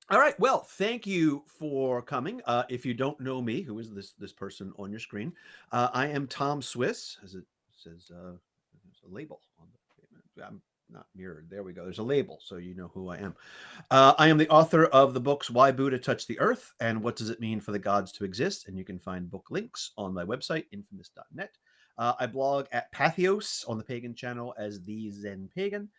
All right. Well, thank you for coming. If you don't know me, who is this person on your screen? I am Tom Swiss, as it says. There's a label on the. I'm not mirrored. There we go. There's a label, so you know who I am. I am the author of the books "Why Buddha Touched the Earth" and "What Does It Mean for the Gods to Exist?" And you can find book links on my website, infamous.net. I blog at Pathos on the Pagan channel as the Zen Pagan.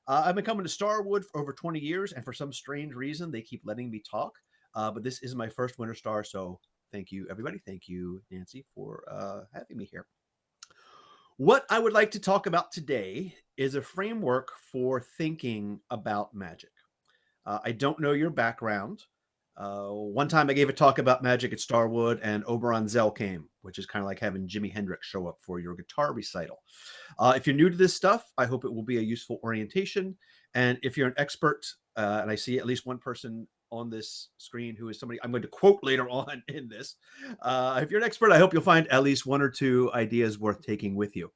I've been coming to Starwood for over 20 years, and for some strange reason, they keep letting me talk. But this is my first Winter Star, so thank you, everybody. Thank you, Nancy, for having me here. What I would like to talk about today is a framework for thinking about magic. I don't know your background. One time I gave a talk about magic at Starwood, and Oberon Zell came, which is kind of like having Jimi Hendrix show up for your guitar recital. If you're new to this stuff, I hope it will be a useful orientation. And if you're an expert, and I see at least one person on this screen who is somebody I'm going to quote later on in this, if you're an expert, I hope you'll find at least one or two ideas worth taking with you.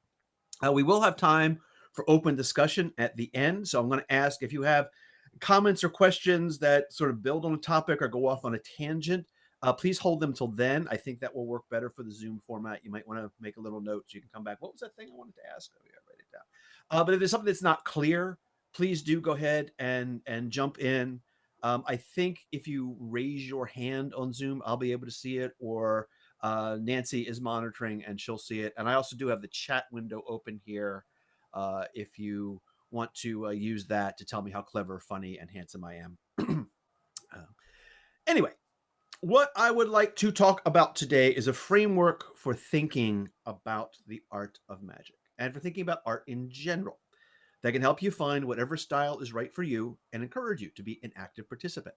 We will have time for open discussion at the end. So I'm going to ask if you have comments or questions that sort of build on a topic or go off on a tangent. Please hold them till then. I think that will work better for the Zoom format. You might want to make a little note so you can come back. What was that thing I wanted to ask? Oh, yeah, write it down. But if there's something that's not clear, please do go ahead and jump in. I think if you raise your hand on Zoom, I'll be able to see it, or Nancy is monitoring and she'll see it. And I also do have the chat window open here if you want to use that to tell me how clever, funny, and handsome I am. uh, anyway, what I would like to talk about today is a framework for thinking about the art of magic and for thinking about art in general that can help you find whatever style is right for you and encourage you to be an active participant.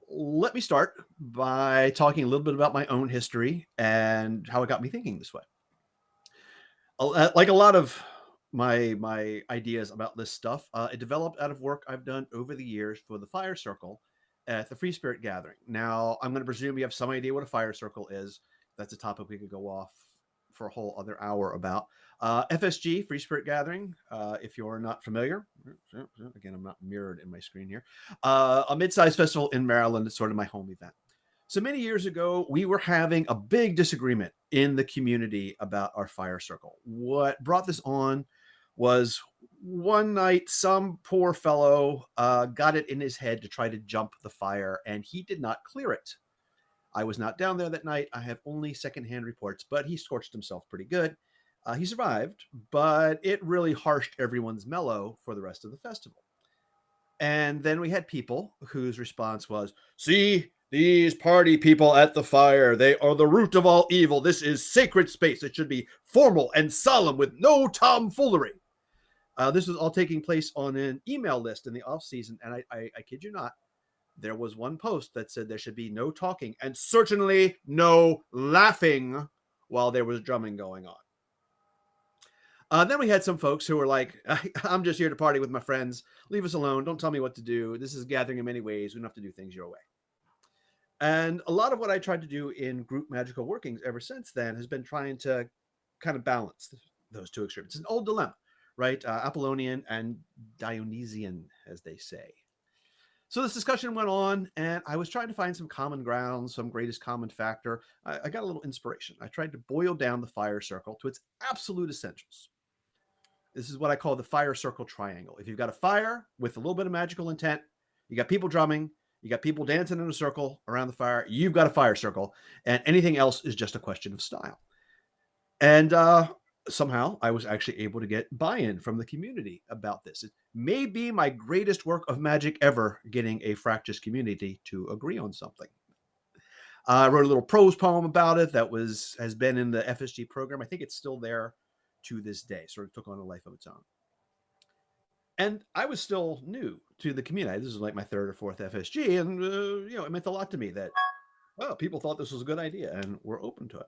Let me start by talking a little bit about my own history and how it got me thinking this way. Like a lot of my ideas about this stuff, it developed out of work I've done over the years for the Fire Circle at the Free Spirit Gathering. Now, I'm going to presume you have some idea what a Fire Circle is. That's a topic we could go off for a whole other hour about. FSG, Free Spirit Gathering, if you're not familiar, again, I'm not mirrored in my screen here, a mid-sized festival in Maryland. It's sort of my home event. So many years ago, we were having a big disagreement in the community about our fire circle. What brought this on was one night, some poor fellow got it in his head to try to jump the fire, and he did not clear it. I was not down there that night. I have only secondhand reports, but he scorched himself pretty good. He survived, but it really harshed everyone's mellow for the rest of the festival. And then we had people whose response was, see, these party people at the fire, they are the root of all evil. This is sacred space. It should be formal and solemn with no tomfoolery. This was all taking place on an email list in the off season. And I kid you not, there was one post that said there should be no talking and certainly no laughing while there was drumming going on. Then we had some folks who were like, I'm just here to party with my friends. Leave us alone. Don't tell me what to do. This is gathering in many ways. We don't have to do things your way. And a lot of what I tried to do in group magical workings ever since then has been trying to kind of balance those two extremes. It's an old dilemma, right? Apollonian and Dionysian, as they say. So this discussion went on, and I was trying to find some common ground, some greatest common factor. I got a little inspiration. I tried to boil down the fire circle to its absolute essentials. This is what I call the fire circle triangle. If you've got a fire with a little bit of magical intent, you got people drumming, you got people dancing in a circle around the fire, you've got a fire circle, and anything else is just a question of style. And somehow I was actually able to get buy-in from the community about this. It may be my greatest work of magic ever, getting a fractious community to agree on something. I wrote a little prose poem about it that has been in the FSG program. I think it's still there to this day. Sort of took on a life of its own. And I was still new to the community. This is like my third or fourth FSG, and it meant a lot to me that people thought this was a good idea and were open to it.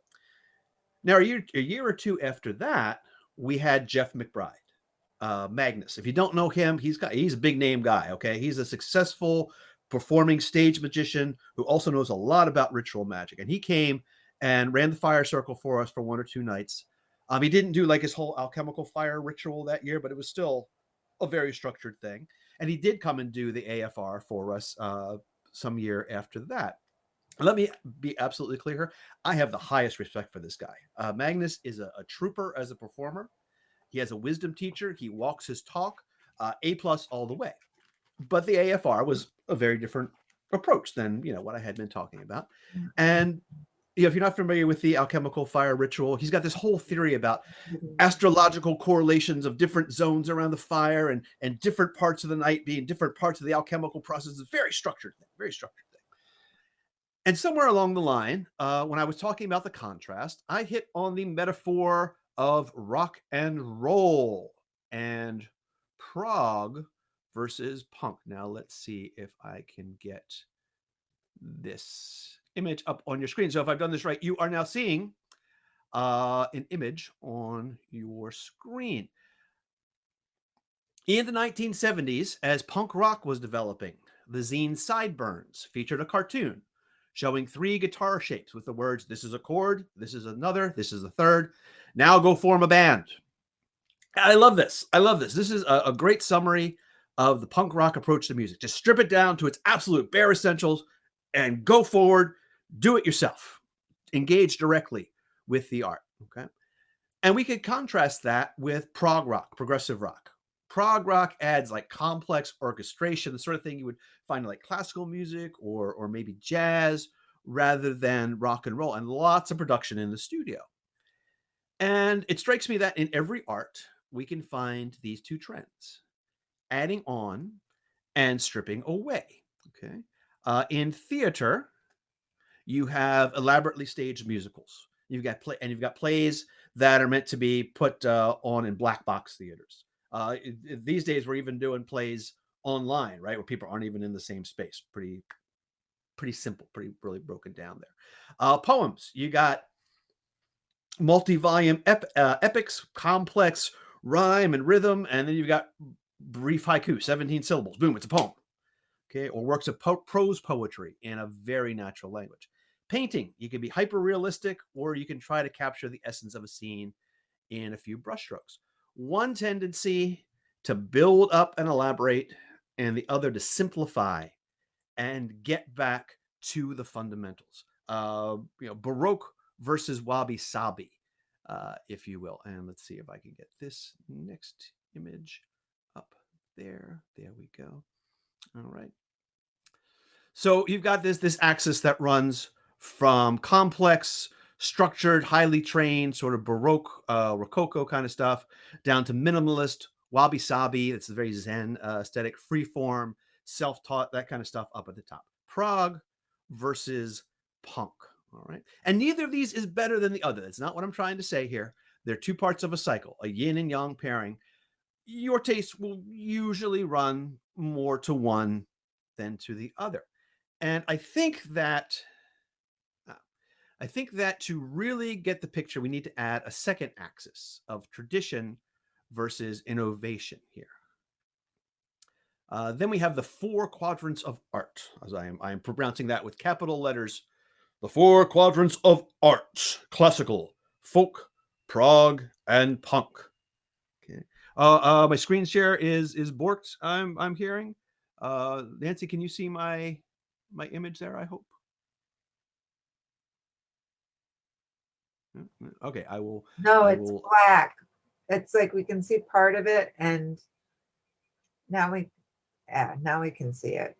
Now, a year or two after that, we had Jeff Mcbride, Magnus. If you don't know him, he's a big name guy. Okay, he's a successful performing stage magician who also knows a lot about ritual magic, and he came and ran the fire circle for us for one or two nights. He didn't do like his whole alchemical fire ritual that year, but it was still a very structured thing. And he did come and do the AFR for us some year after that. Let me be absolutely clear here. I have the highest respect for this guy. Magnus is a trooper as a performer. He has a wisdom teacher. He walks his talk, A plus all the way. But the AFR was a very different approach than what I had been talking about. And if you're not familiar with the alchemical fire ritual, he's got this whole theory about astrological correlations of different zones around the fire and different parts of the night being different parts of the alchemical process. It's a very structured thing, very structured thing. And somewhere along the line, when I was talking about the contrast, I hit on the metaphor of rock and roll and prog versus punk. Now let's see if I can get this image up on your screen. So if I've done this right, you are now seeing an image on your screen. In the 1970s, as punk rock was developing, the zine Sideburns featured a cartoon showing 3 guitar shapes with the words, "This is a chord, this is another, this is a third. Now go form a band." I love this. I love this. This is a great summary of the punk rock approach to music. Just strip it down to its absolute bare essentials and go forward. Do it yourself. Engage directly with the art. Okay. And we could contrast that with prog rock, progressive rock. Prog rock adds like complex orchestration, the sort of thing you would find in like classical music or maybe jazz rather than rock and roll, and lots of production in the studio. And it strikes me that in every art, we can find these two trends, adding on and stripping away. Okay. In theater, you have elaborately staged musicals. You've got plays that are meant to be put on in black box theaters. These days, we're even doing plays online, right, where people aren't even in the same space. Pretty simple, pretty really broken down there. Poems, you got multi-volume epics, complex rhyme and rhythm, and then you've got brief haiku, 17 syllables. Boom, it's a poem. Okay, or works of prose poetry in a very natural language. Painting, you can be hyper realistic, or you can try to capture the essence of a scene in a few brushstrokes. One tendency to build up and elaborate, and the other to simplify and get back to the fundamentals. Baroque versus wabi sabi, if you will. And let's see if I can get this next image up there. There we go. All right. So you've got this axis that runs from complex, structured, highly trained, sort of Baroque, Rococo kind of stuff, down to minimalist, wabi-sabi, it's a very Zen aesthetic, freeform, self-taught, that kind of stuff up at the top. Prog versus punk, all right? And neither of these is better than the other. That's not what I'm trying to say here. They're two parts of a cycle, a yin and yang pairing. Your taste will usually run more to one than to the other. And I think that to really get the picture, we need to add a second axis of tradition versus innovation here. Then we have the 4 quadrants of art, as I am pronouncing that with capital letters. The 4 quadrants of art: classical, folk, prog, and punk. Okay. My screen share is borked. I'm hearing. Nancy, can you see my image there? I hope. Okay, I will. No, it's black. It's like we can see part of it, and now we can see it.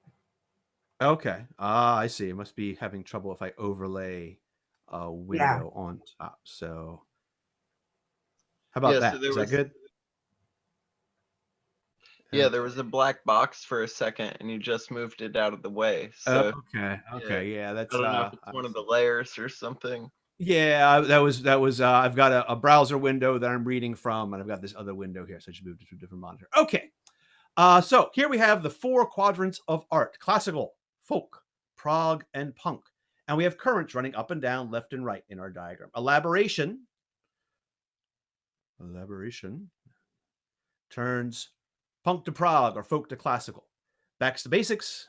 Okay. I see. It must be having trouble if I overlay a window on top. So how about that? So is that good? Yeah, there was a black box for a second, and you just moved it out of the way. So okay, yeah, that's. I don't know if it's one of the layers or something. Yeah, that was. I've got a browser window that I'm reading from, and I've got this other window here, so I just moved it to a different monitor. Okay, so here we have the 4 quadrants of art: classical, folk, prog, and punk, and we have currents running up and down, left and right in our diagram. Elaboration turns punk to prog or folk to classical. Backs to basics,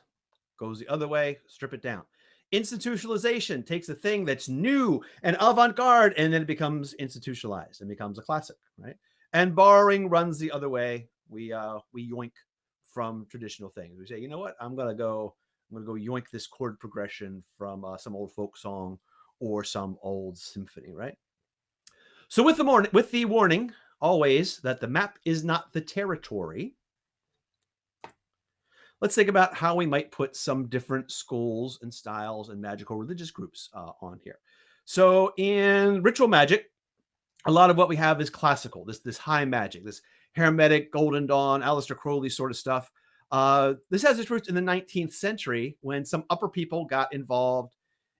goes the other way, strip it down. Institutionalization takes a thing that's new and avant-garde, and then it becomes institutionalized and becomes a classic, right? And borrowing runs the other way. We yoink from traditional things. We say, you know what? I'm going to go I'm going to go yoink this chord progression from some old folk song or some old symphony, right? So with the warning always that the map is not the territory, let's think about how we might put some different schools and styles and magical religious groups on here. So in ritual magic, a lot of what we have is classical, this high magic, this Hermetic, Golden Dawn, Aleister Crowley sort of stuff. This has its roots in the 19th century when some upper people got involved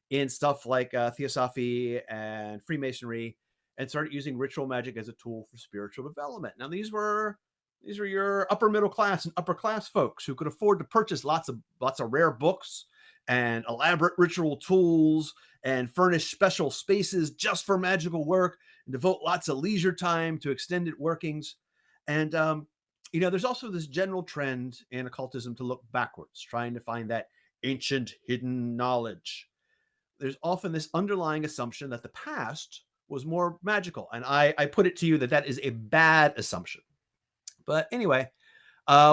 in stuff like Theosophy and Freemasonry and started using ritual magic as a tool for spiritual development. Now, these were your upper middle class and upper class folks who could afford to purchase lots of rare books and elaborate ritual tools and furnish special spaces just for magical work and devote lots of leisure time to extended workings. And there's also this general trend in occultism to look backwards, trying to find that ancient hidden knowledge. There's often this underlying assumption that the past was more magical. And I put it to you that is a bad assumption. But anyway,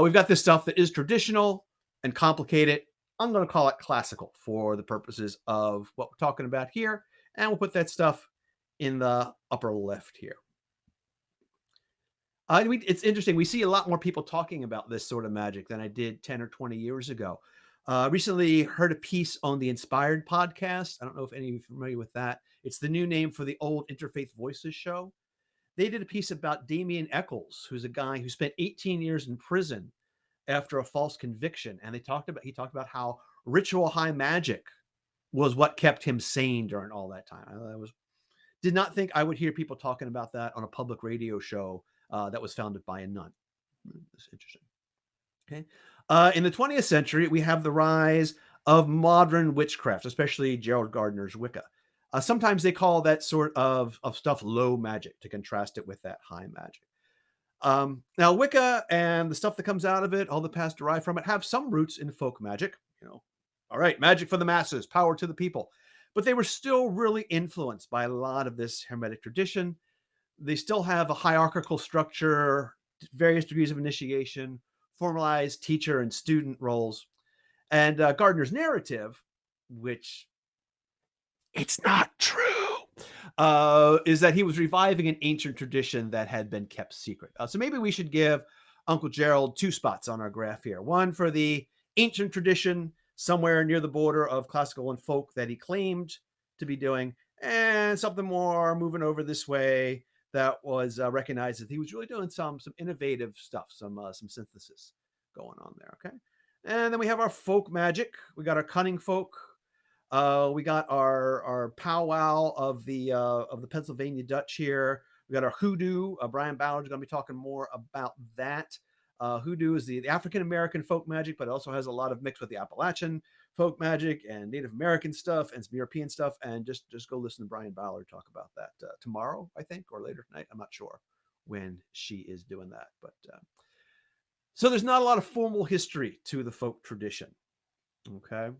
we've got this stuff that is traditional and complicated. I'm going to call it classical for the purposes of what we're talking about here. And we'll put that stuff in the upper left here. It's interesting. We see a lot more people talking about this sort of magic than I did 10 or 20 years ago. Recently heard a piece on the Inspired podcast. I don't know if any of you are familiar with that. It's the new name for the old Interfaith Voices show. They did a piece about Damien Eccles, who's a guy who spent 18 years in prison after a false conviction. And he talked about how ritual high magic was what kept him sane during all that time. Did not think I would hear people talking about that on a public radio show that was founded by a nun. That's interesting. Okay. In the 20th century, we have the rise of modern witchcraft, especially Gerald Gardner's Wicca. Sometimes they call that sort of stuff low magic to contrast it with that high magic. Now, Wicca and the stuff that comes out of it, all the past derived from it, have some roots in folk magic. All right, magic for the masses, power to the people. But they were still really influenced by a lot of this Hermetic tradition. They still have a hierarchical structure, various degrees of initiation, formalized teacher and student roles. And Gardner's narrative, which it's not true, is that he was reviving an ancient tradition that had been kept secret. So maybe we should give Uncle Gerald 2 spots on our graph here. One for the ancient tradition somewhere near the border of classical and folk that he claimed to be doing, and something more moving over this way that was recognized that he was really doing some innovative stuff, some synthesis going on there. Okay. And then we have our folk magic. We got our cunning folk. We got our powwow of the Pennsylvania Dutch here. We got our hoodoo. Brian Ballard's going to be talking more about that. Hoodoo is the African American folk magic, but it also has a lot of mix with the Appalachian folk magic and Native American stuff and some European stuff. And just go listen to Brian Ballard talk about that tomorrow, I think, or later tonight. I'm not sure when she is doing that, but so there's not a lot of formal history to the folk tradition. Okay.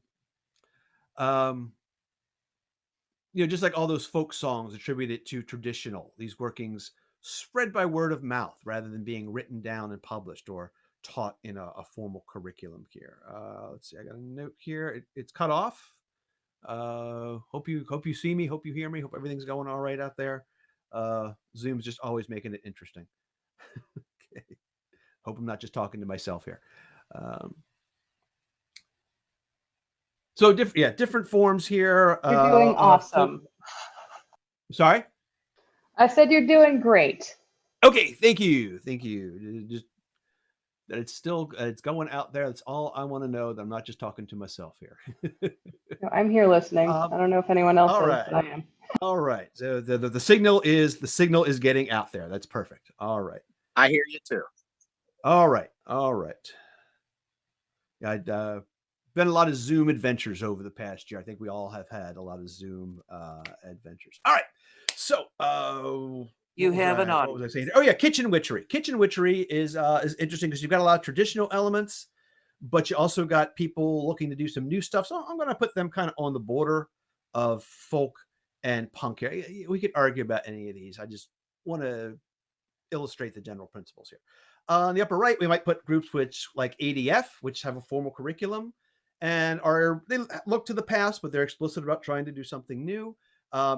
Just like all those folk songs attributed to traditional, these workings spread by word of mouth rather than being written down and published or taught in a formal curriculum here. Let's see, I got a note here. It's cut off. Hope you see me. Hope you hear me. Hope everything's going all right out there. Zoom's just always making it interesting. Okay. Hope I'm not just talking to myself here. So different forms here. You're doing awesome. Sorry? I said you're doing great. Okay, thank you. Just that it's going out there. That's all I want to know, that I'm not just talking to myself here. No, I'm here listening. I don't know if anyone else is, but I am. All right. So the signal is getting out there. That's perfect. All right. I hear you too. All right. I'd been a lot of Zoom adventures over the past year. I think we all have had a lot of Zoom adventures. All right. So you have an audience. What was I saying? Oh yeah, kitchen witchery. Kitchen witchery is interesting because you've got a lot of traditional elements, but you also got people looking to do some new stuff. So I'm going to put them kind of on the border of folk and punk here. We could argue about any of these. I just want to illustrate the general principles here. On the upper right, we might put groups like ADF, which have a formal curriculum and they look to the past, but they're explicit about trying to do something new.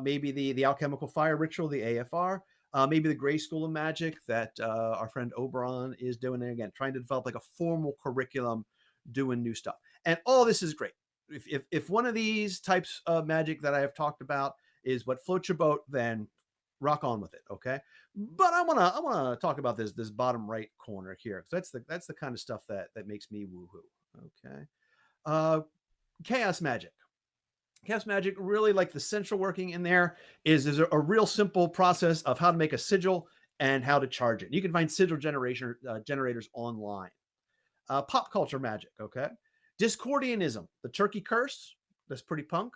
Maybe the alchemical fire ritual, the AFR. Maybe the gray school of magic that our friend Oberon is doing. Again, trying to develop like a formal curriculum, doing new stuff. And all this is great. If one of these types of magic that I have talked about is what floats your boat, then rock on with it. Okay. But I wanna talk about this bottom right corner here, because that's the kind of stuff that makes me woohoo. Okay. Chaos magic. Chaos magic, really, like, the central working in there is a real simple process of how to make a sigil and how to charge it. You can find sigil generators online. Pop culture magic, okay? Discordianism, the turkey curse, that's pretty punk.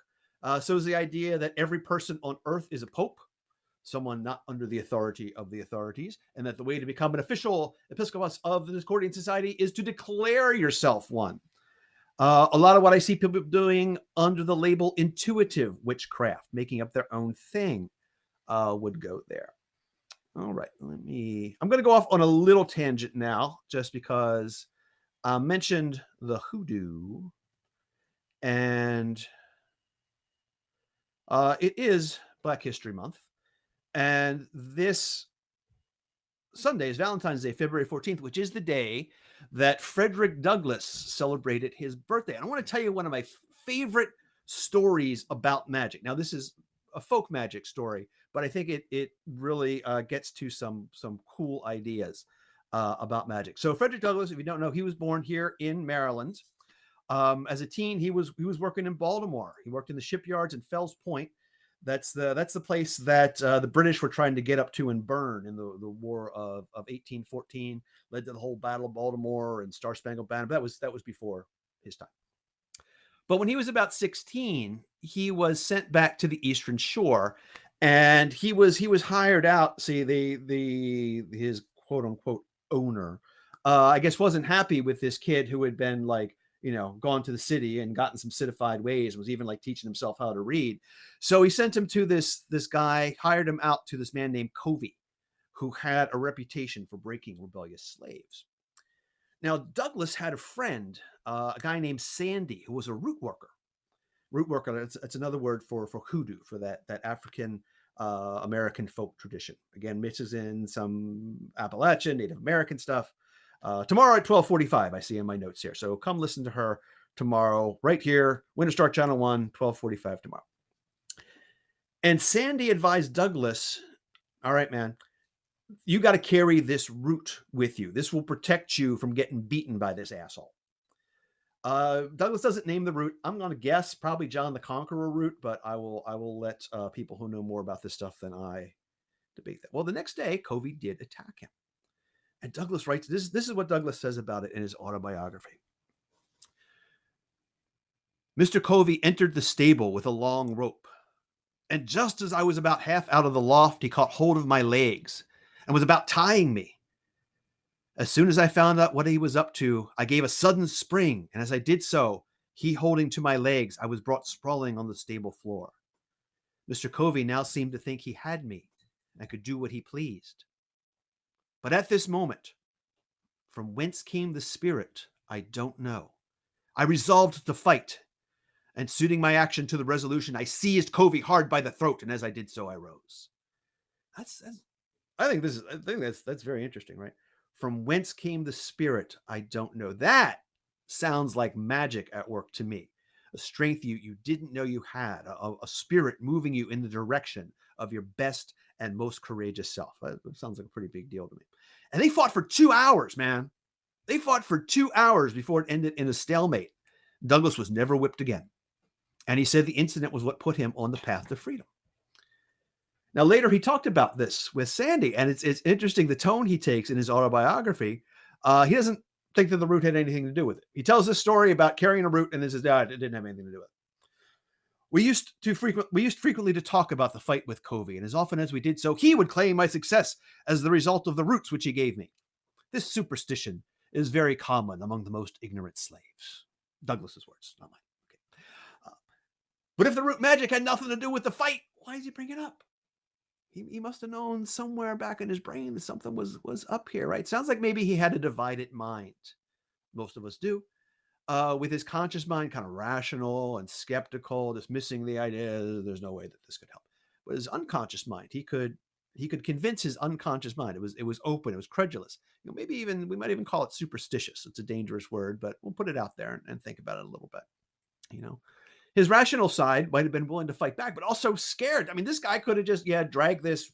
So is the idea that every person on earth is a pope, someone not under the authority of the authorities, and that the way to become an official episcopos of the Discordian Society is to declare yourself one. A lot of what I see people doing under the label intuitive witchcraft, making up their own thing, would go there. All right, I'm going to go off on a little tangent now, just because I mentioned the hoodoo, and it is Black History Month, and this Sunday is Valentine's Day, February 14th, which is the day that Frederick Douglass celebrated his birthday. And I want to tell you one of my favorite stories about magic. Now, this is a folk magic story, but I think it really gets to some cool ideas about magic. So Frederick Douglass, if you don't know, he was born here in Maryland. As a teen, he was working in Baltimore. He worked in the shipyards in Fells Point. That's the place that the British were trying to get up to and burn in the War of 1814, led to the whole Battle of Baltimore and Star Spangled Banner. But that was before his time. But when he was about 16, he was sent back to the Eastern Shore, and he was hired out. See, his quote unquote owner, I guess, wasn't happy with this kid who had been, like, gone to the city and gotten some citified ways, and was even like teaching himself how to read. So he sent him to this guy, hired him out to this man named Covey, who had a reputation for breaking rebellious slaves. Now, Douglass had a friend, a guy named Sandy, who was a root worker. Root worker, that's another word for hoodoo, for that African American folk tradition. Again, mixes in some Appalachian, Native American stuff. Tomorrow at 12:45, I see in my notes here. So come listen to her tomorrow, right here, WinterStar Channel 1, 12:45 tomorrow. And Sandy advised Douglass, all right, man, you got to carry this root with you. This will protect you from getting beaten by this asshole. Douglass doesn't name the root. I'm going to guess probably John the Conqueror root, but I will let people who know more about this stuff than I debate that. Well, the next day, Covey did attack him. And Douglass writes, this is what Douglass says about it in his autobiography. Mr. Covey entered the stable with a long rope, and just as I was about half out of the loft, he caught hold of my legs and was about tying me. As soon as I found out what he was up to, I gave a sudden spring, and as I did so, he holding to my legs, I was brought sprawling on the stable floor. Mr. Covey now seemed to think he had me and could do what he pleased. But at this moment, from whence came the spirit, I don't know. I resolved to fight, and suiting my action to the resolution, I seized Covey hard by the throat, and as I did so, I rose. I think that's very interesting, right? From whence came the spirit, I don't know. That sounds like magic at work to me. A strength you didn't know you had, a spirit moving you in the direction of your best and most courageous self. That sounds like a pretty big deal to me. And they fought for 2 hours, man. They fought for 2 hours before it ended in a stalemate. Douglass was never whipped again. And he said the incident was what put him on the path to freedom. Now, later he talked about this with Sandy, and it's interesting the tone he takes in his autobiography. He doesn't think that the root had anything to do with it. He tells this story about carrying a root, and this is it didn't have anything to do with it. We used frequently to talk about the fight with Covey, and as often as we did so, he would claim my success as the result of the roots which he gave me. This superstition is very common among the most ignorant slaves. Douglass's words, not mine. Okay. But if the root magic had nothing to do with the fight, why does he bring it up? He must have known somewhere back in his brain that something was up here, right? Sounds like maybe he had a divided mind. Most of us do. with his conscious mind kind of rational and skeptical, dismissing the idea there's no way that this could help. But his unconscious mind, he could convince his unconscious mind. It was open, it was credulous. Maybe even we might even call it superstitious. It's a dangerous word, but we'll put it out there and think about it a little bit. His rational side might have been willing to fight back, but also scared. I mean, this guy could have just drag this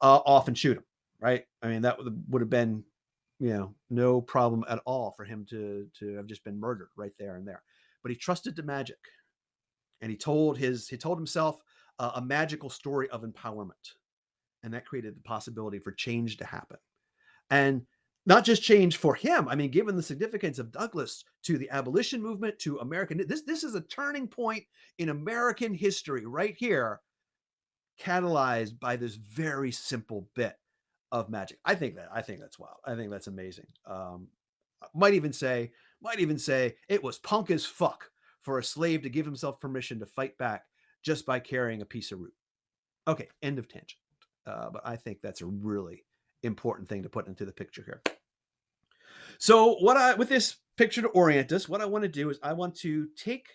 off and shoot him, right? I mean, that would have been no problem at all for him to have just been murdered right there and there. But he trusted to Magick, and he told himself a magical story of empowerment, and that created the possibility for change to happen. And not just change for him. I mean, given the significance of Douglass to the abolition movement, to American, this is a turning point in American history right here, catalyzed by this very simple bit of magic. I think that's wild. I think that's amazing. Might even say it was punk as fuck for a slave to give himself permission to fight back just by carrying a piece of root. Okay, end of tangent. But I think that's a really important thing to put into the picture here. So with this picture to orient us, what I want to do is I want to take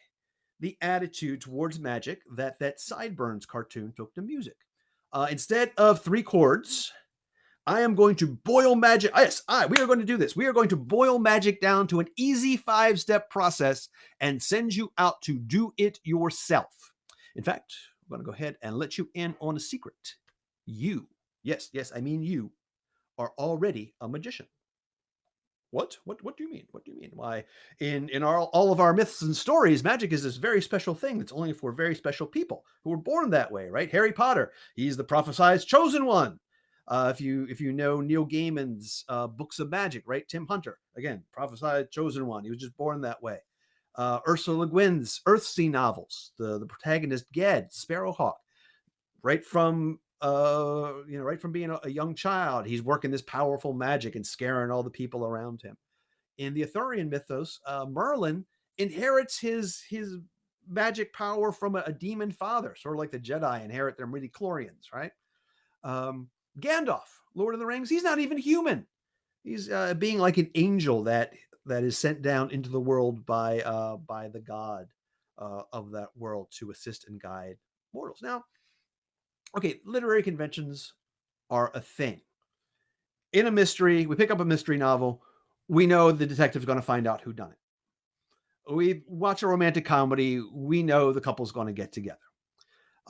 the attitude towards Magick that Sideburns cartoon took to music. Instead of 3 chords, I am going to boil Magick. Yes, we are going to do this. We are going to boil Magick down to an easy 5-step process and send you out to do it yourself. In fact, I'm going to go ahead and let you in on a secret. You, yes, I mean you, are already a magician. What do you mean? What do you mean? Why, in all of our myths and stories, magic is this very special thing that's only for very special people who were born that way, right? Harry Potter, he's the prophesied chosen one. If you know Neil Gaiman's books of magic, right? Tim Hunter, again, prophesied chosen one. He was just born that way. Ursula Le Guin's Earthsea novels, the protagonist Ged, Sparrowhawk, right from being a young child, he's working this powerful magic and scaring all the people around him. In the Arthurian mythos, Merlin inherits his magic power from a demon father, sort of like the Jedi inherit their midi-chlorians, right? Gandalf, Lord of the Rings, he's not even human. He's being like an angel that is sent down into the world by the god of that world to assist and guide mortals. Now, okay, literary conventions are a thing. In a mystery, we pick up a mystery novel, we know the detective's going to find out who done it. We watch a romantic comedy, we know the couple's going to get together.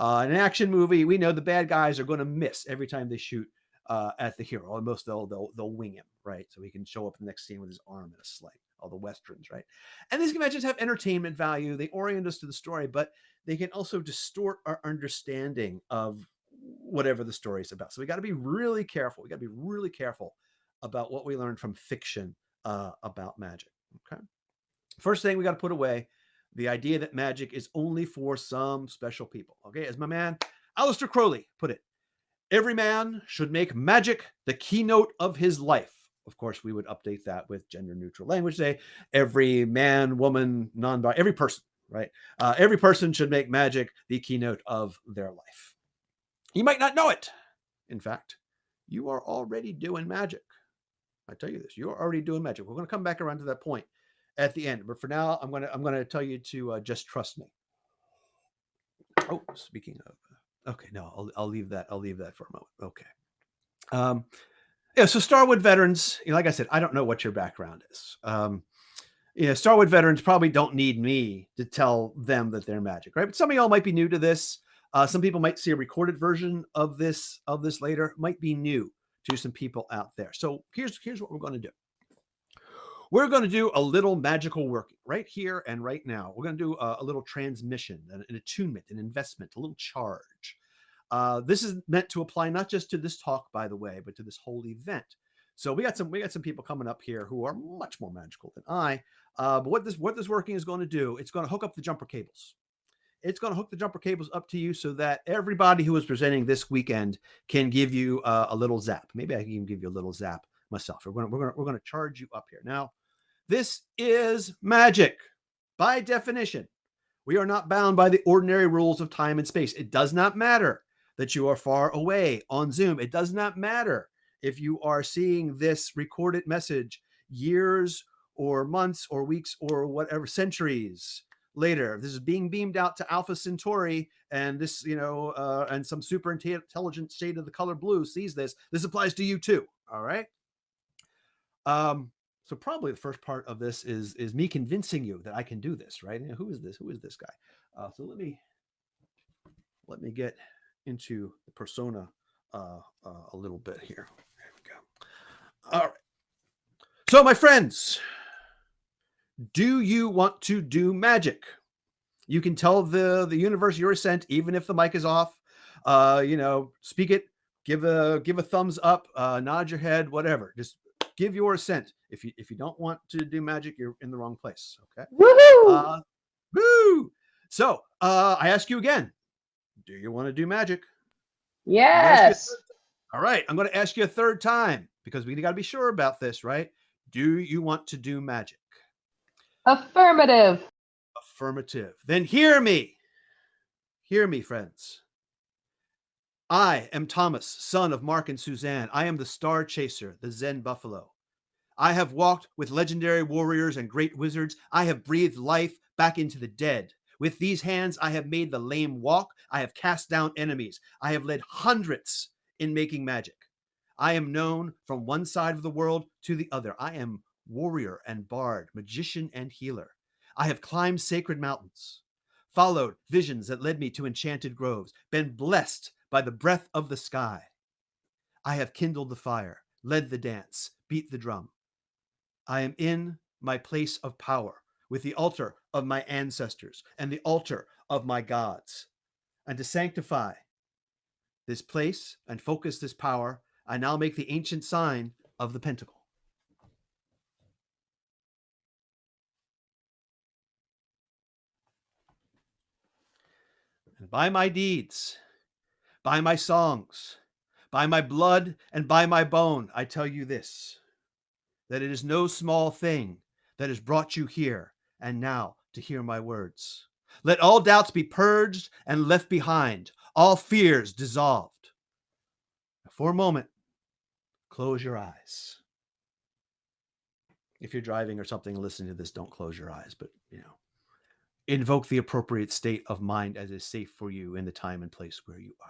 In an action movie, we know the bad guys are going to miss every time they shoot at the hero. Almost they'll wing him, right? So he can show up in the next scene with his arm in a sling. All the westerns, right? And these conventions have entertainment value. They orient us to the story, but they can also distort our understanding of whatever the story is about. So we got to be really careful. We got to be really careful about what we learn from fiction about magic. Okay. First thing we got to put away, the idea that magic is only for some special people. Okay. As my man, Aleister Crowley put it, every man should make magic the keynote of his life. Of course, we would update that with gender neutral language. Say every man, woman, non-binary, every person, right? Every person should make magic the keynote of their life. You might not know it. In fact, you are already doing magic. I tell you this, you're already doing magic. We're going to come back around to that point at the end. But for now, I'm going to tell you to just trust me. Oh, speaking of, okay, no, I'll leave that. I'll leave that for a moment. Okay. Yeah, so Starwood veterans, like I said, I don't know what your background is. Starwood veterans probably don't need me to tell them that they're magic, right? But some of y'all might be new to this. Some people might see a recorded version of this later. It might be new to some people out there. So here's what we're going to do. We're going to do a little magical work right here and right now. We're going to do a little transmission, an attunement, an investment, a little charge. This is meant to apply not just to this talk, by the way, but to this whole event. So we got some people coming up here who are much more magical than I. But what this working is going to do, it's going to hook up the jumper cables. It's going to hook the jumper cables up to you so that everybody who is presenting this weekend can give you a little zap. Maybe I can even give you a little zap myself. We're going to charge you up here. Now, this is magic by definition. We are not bound by the ordinary rules of time and space. It does not matter that you are far away on Zoom. It does not matter if you are seeing this recorded message years or months or weeks or whatever, centuries later. This is being beamed out to Alpha Centauri, and this, and some super intelligent shade of the color blue sees this. This applies to you too. All right. So probably the first part of this is me convincing you that I can do this, right? Who is this? Who is this guy? So let me get into the persona a little bit here. There we go. All right. So my friends, do you want to do magic? You can tell the universe you're sent, even if the mic is off. Speak it, give a thumbs up, nod your head, whatever. Just give your assent. If you don't want to do magic, you're in the wrong place. Okay. Woohoo! Woo! So I ask you again, do you want to do magic? Yes. All right. I'm going to ask you a third time because we got to be sure about this, right? Do you want to do magic? Affirmative. Affirmative. Then hear me. Hear me, friends. I am Thomas, son of Mark and Suzanne. I am the Star Chaser, the Zen Buffalo. I have walked with legendary warriors and great wizards. I have breathed life back into the dead. With these hands, I have made the lame walk. I have cast down enemies. I have led hundreds in making magic. I am known from one side of the world to the other. I am warrior and bard, magician and healer. I have climbed sacred mountains, followed visions that led me to enchanted groves, been blessed by the breath of the sky. I have kindled the fire, led the dance, beat the drum. I am in my place of power with the altar of my ancestors and the altar of my gods. And to sanctify this place and focus this power, I now make the ancient sign of the pentacle. And by my deeds, by my songs, by my blood, and by my bone, I tell you this, that it is no small thing that has brought you here and now to hear my words. Let all doubts be purged and left behind, all fears dissolved. For a moment, close your eyes. If you're driving or something listening to this, don't close your eyes, but invoke the appropriate state of mind as is safe for you in the time and place where you are.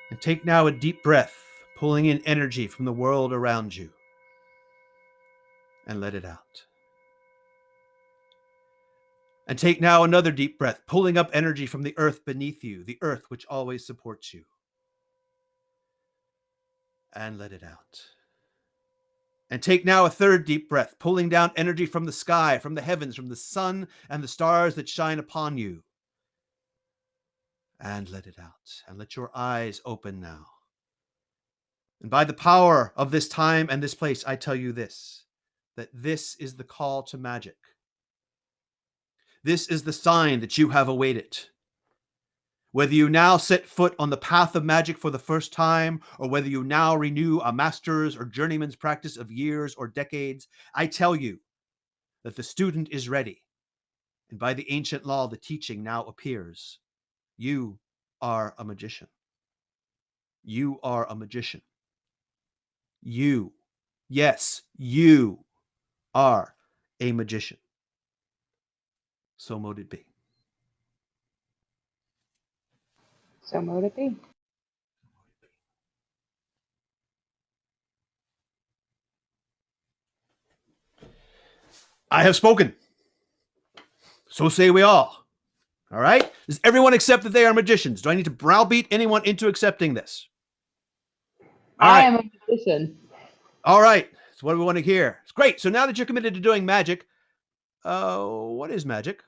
And take now a deep breath, pulling in energy from the world around you, and let it out. And take now another deep breath, pulling up energy from the earth beneath you, the earth which always supports you, and let it out. And take now a third deep breath, pulling down energy from the sky, from the heavens, from the sun and the stars that shine upon you, and let it out. And let your eyes open now. And by the power of this time and this place, I tell you this, that this is the call to magic. This is the sign that you have awaited. Whether you now set foot on the path of magic for the first time, or whether you now renew a master's or journeyman's practice of years or decades, I tell you that the student is ready. And by the ancient law, the teaching now appears. You are a magician. You are a magician. You, yes, you are a magician. So mote it be. So mote it be. I have spoken. So say we all. All right? Does everyone accept that they are magicians? Do I need to browbeat anyone into accepting this? All I right. am a magician. All right. That's what we want to hear. It's great. So now that you're committed to doing magic, what is magic?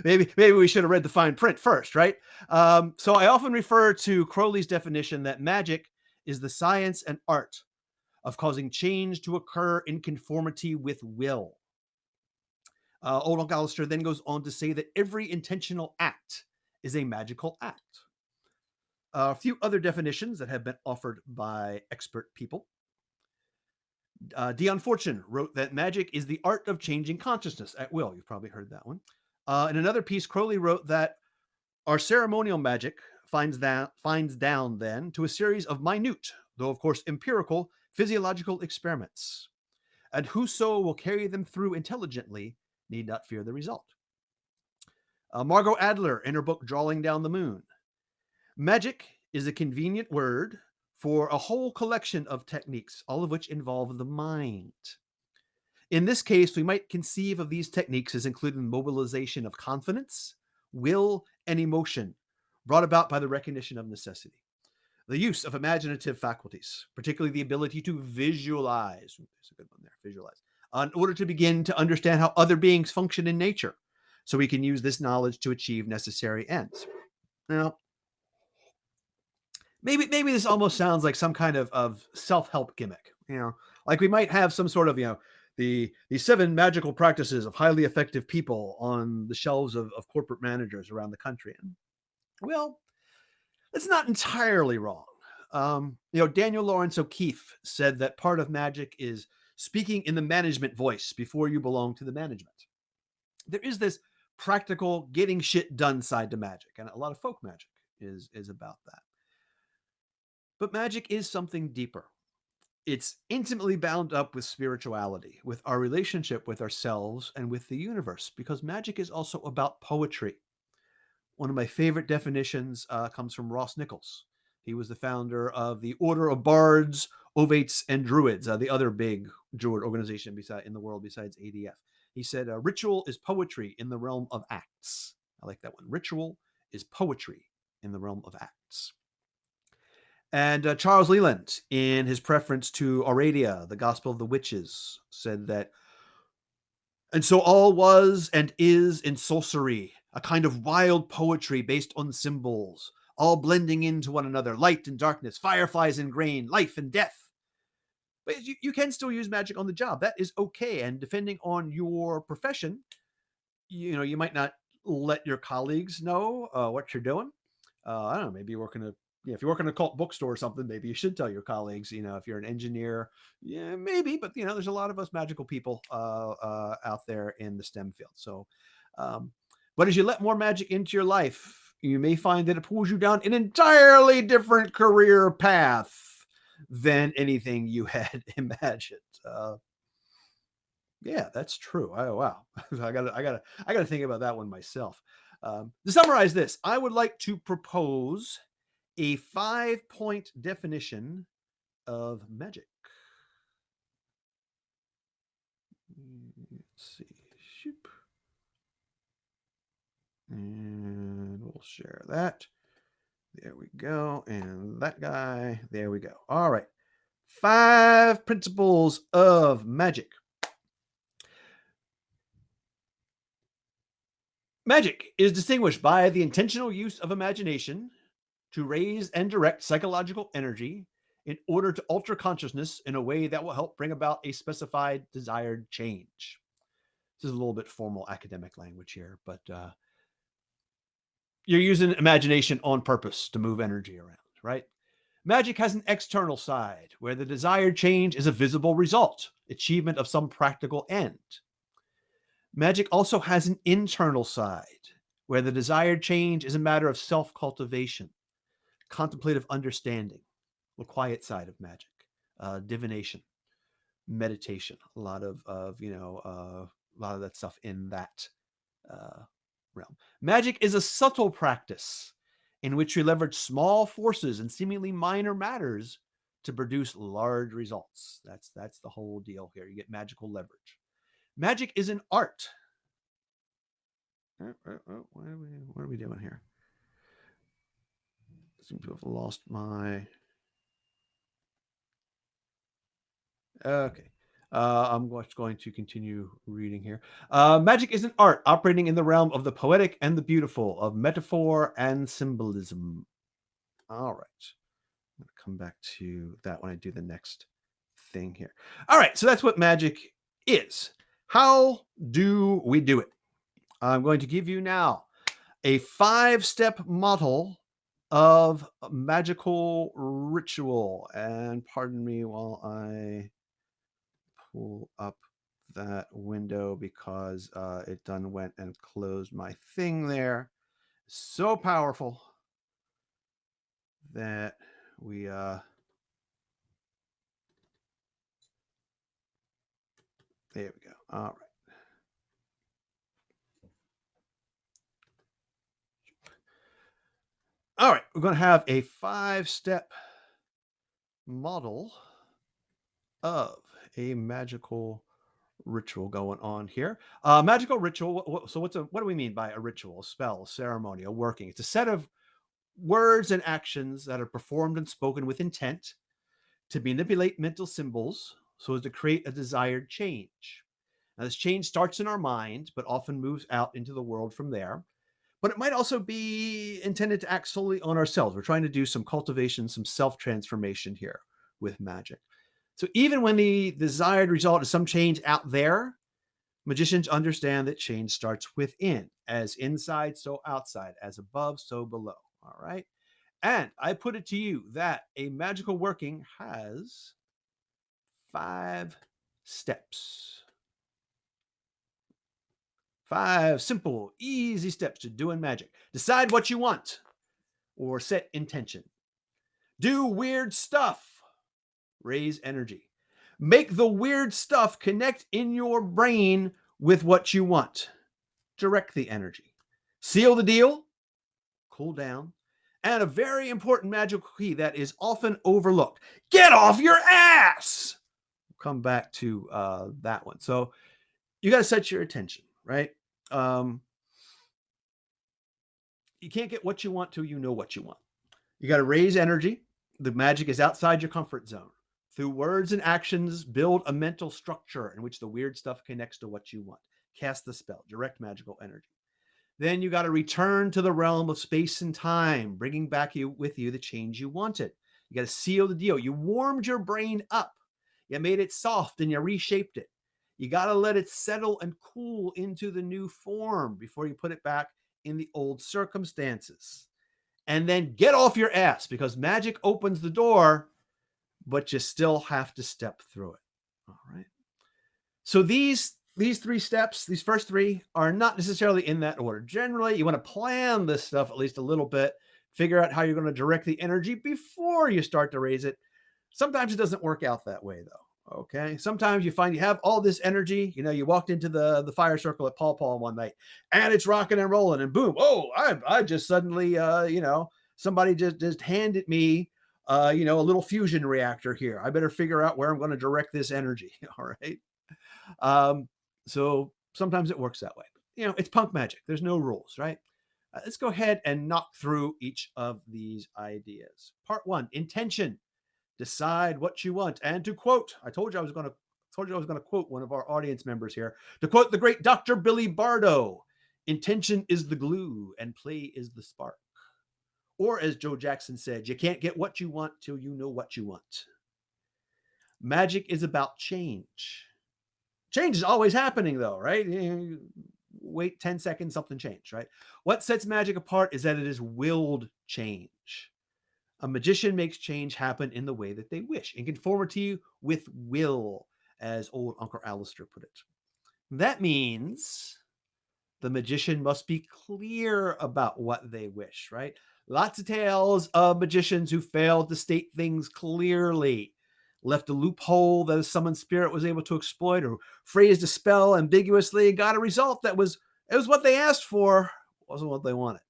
Maybe we should have read the fine print first, right? So I often refer to Crowley's definition that magic is the science and art of causing change to occur in conformity with will. Old Alistair then goes on to say that every intentional act is a magical act. A few other definitions that have been offered by expert people. Dion Fortune wrote that magic is the art of changing consciousness at will. You've probably heard that one. In another piece, Crowley wrote that our ceremonial magic finds down then to a series of minute, though of course empirical, physiological experiments. And whoso will carry them through intelligently need not fear the result. Margot Adler, in her book Drawing Down the Moon, magic is a convenient word for a whole collection of techniques, all of which involve the mind. In this case, we might conceive of these techniques as including mobilization of confidence, will, and emotion brought about by the recognition of necessity. The use of imaginative faculties, particularly the ability to visualize, there's a good one there, visualize, in order to begin to understand how other beings function in nature, so we can use this knowledge to achieve necessary ends. Now, maybe this almost sounds like some kind of self-help gimmick, like we might have some sort of, the 7 magical practices of highly effective people on the shelves of corporate managers around the country. And, well, that's not entirely wrong. Daniel Lawrence O'Keefe said that part of magic is speaking in the management voice before you belong to the management. There is this practical getting shit done side to magic, and a lot of folk magic is about that. But magic is something deeper. It's intimately bound up with spirituality, with our relationship with ourselves and with the universe, because magic is also about poetry. One of my favorite definitions comes from Ross Nichols. He was the founder of the Order of Bards, Ovates, and Druids, the other big druid organization in the world besides ADF. He said, ritual is poetry in the realm of acts. I like that one. Ritual is poetry in the realm of acts. And Charles Leland, in his preference to Aradia, the Gospel of the Witches, said that, and so all was and is in sorcery, a kind of wild poetry based on symbols, all blending into one another, light and darkness, fireflies and grain, life and death. But you can still use magic on the job. That is okay. And depending on your profession, you might not let your colleagues know what you're doing. I don't know, maybe you're working if you work in a cult bookstore or something, maybe you should tell your colleagues, if you're an engineer, yeah, maybe, but there's a lot of us magical people out there in the STEM field. So, but as you let more magic into your life, you may find that it pulls you down an entirely different career path than anything you had imagined. Yeah, that's true. Oh, wow. I gotta think about that one myself. To summarize this, I would like to propose a 5-point definition of magic. Let's see. Shoop. And we'll share that. There we go. And that guy. There we go. All right. 5 principles of magic. Magic is distinguished by the intentional use of imagination to raise and direct psychological energy in order to alter consciousness in a way that will help bring about a specified desired change. This is a little bit formal academic language here, but you're using imagination on purpose to move energy around, right? Magic has an external side where the desired change is a visible result, achievement of some practical end. Magic also has an internal side where the desired change is a matter of self-cultivation, contemplative understanding, the quiet side of magic, divination, meditation, a lot of that stuff in that realm. Magic is a subtle practice in which we leverage small forces and seemingly minor matters to produce large results. That's the whole deal here. You get magical leverage. Magic is an art. What are we doing here? I seem to have lost my... Okay. I'm just going to continue reading here. Magic is an art operating in the realm of the poetic and the beautiful, of metaphor and symbolism. All right. I'm going to come back to that when I do the next thing here. All right. So that's what magic is. How do we do it? I'm going to give you now a 5-step model of magical ritual. And pardon me while I pull up that window because it done went and closed my thing there. So powerful that we there we go. All right. All right, we're going to have a 5-step model of a magical ritual going on here. Magical ritual. So what do we mean by a ritual, a spell, a ceremony, a working? It's a set of words and actions that are performed and spoken with intent to manipulate mental symbols so as to create a desired change. Now, this change starts in our mind, but often moves out into the world from there. But it might also be intended to act solely on ourselves. We're trying to do some cultivation, some self-transformation here with magic. So even when the desired result is some change out there, magicians understand that change starts within. As inside, so outside. As above, so below. All right? And I put it to you that a magical working has 5 steps. 5 simple, easy steps to doing magic. Decide what you want or set intention. Do weird stuff. Raise energy. Make the weird stuff connect in your brain with what you want. Direct the energy. Seal the deal. Cool down. And a very important magical key that is often overlooked. Get off your ass. We'll come back to that one. So you got to set your attention, right? You can't get what you want till you know what you want. You got to raise energy. The magic is outside your comfort zone. Through words and actions, build a mental structure in which the weird stuff connects to what you want. Cast the spell, direct magical energy. Then you got to return to the realm of space and time, bringing back with you the change you wanted. You got to seal the deal. You warmed your brain up. You made it soft and you reshaped it. You got to let it settle and cool into the new form before you put it back in the old circumstances. And then get off your ass because magic opens the door, but you still have to step through it. All right. So these 3 steps, these first 3 are not necessarily in that order. Generally, you want to plan this stuff at least a little bit, figure out how you're going to direct the energy before you start to raise it. Sometimes it doesn't work out that way, though. Okay. Sometimes you find you have all this energy. You know, you walked into the fire circle at Paw Paw one night and it's rocking and rolling and boom. Oh, I just suddenly, somebody just handed me, a little fusion reactor here. I better figure out where I'm going to direct this energy. All right. So sometimes it works that way. It's punk magic. There's no rules, right? Let's go ahead and knock through each of these ideas. Part 1, intention. Decide what you want. And to quote, I told you I was going to quote one of our audience members here. To quote the great Dr. Billy Bardo, intention is the glue and play is the spark. Or as Joe Jackson said, you can't get what you want till you know what you want. Magic is about change. Change is always happening though, right? Wait 10 seconds, something changed, right? What sets magic apart is that it is willed change. A magician makes change happen in the way that they wish, in conformity with will, as old Uncle Alistair put it. That means the magician must be clear about what they wish, right? Lots of tales of magicians who failed to state things clearly, left a loophole that a summoned spirit was able to exploit, or phrased a spell ambiguously and got a result that was what they asked for, wasn't what they wanted.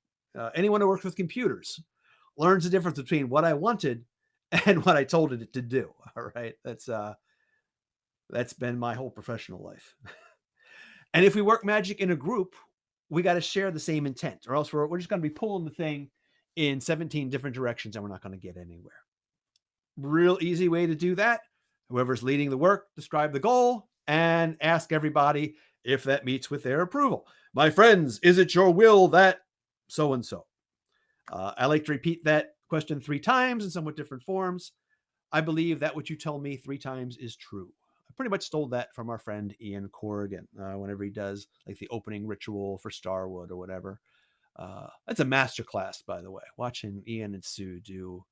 Anyone who works with computers learns the difference between what I wanted and what I told it to do. All right. That's been my whole professional life. And if we work magic in a group, we got to share the same intent, or else we're just going to be pulling the thing in 17 different directions and we're not going to get anywhere. Real easy way to do that. Whoever's leading the work, describe the goal and ask everybody if that meets with their approval. My friends, is it your will that so-and-so? I like to repeat that question 3 times in somewhat different forms. I believe that what you tell me 3 times is true. I pretty much stole that from our friend Ian Corrigan whenever he does like the opening ritual for Starwood or whatever. That's a masterclass, by the way, watching Ian and Sue do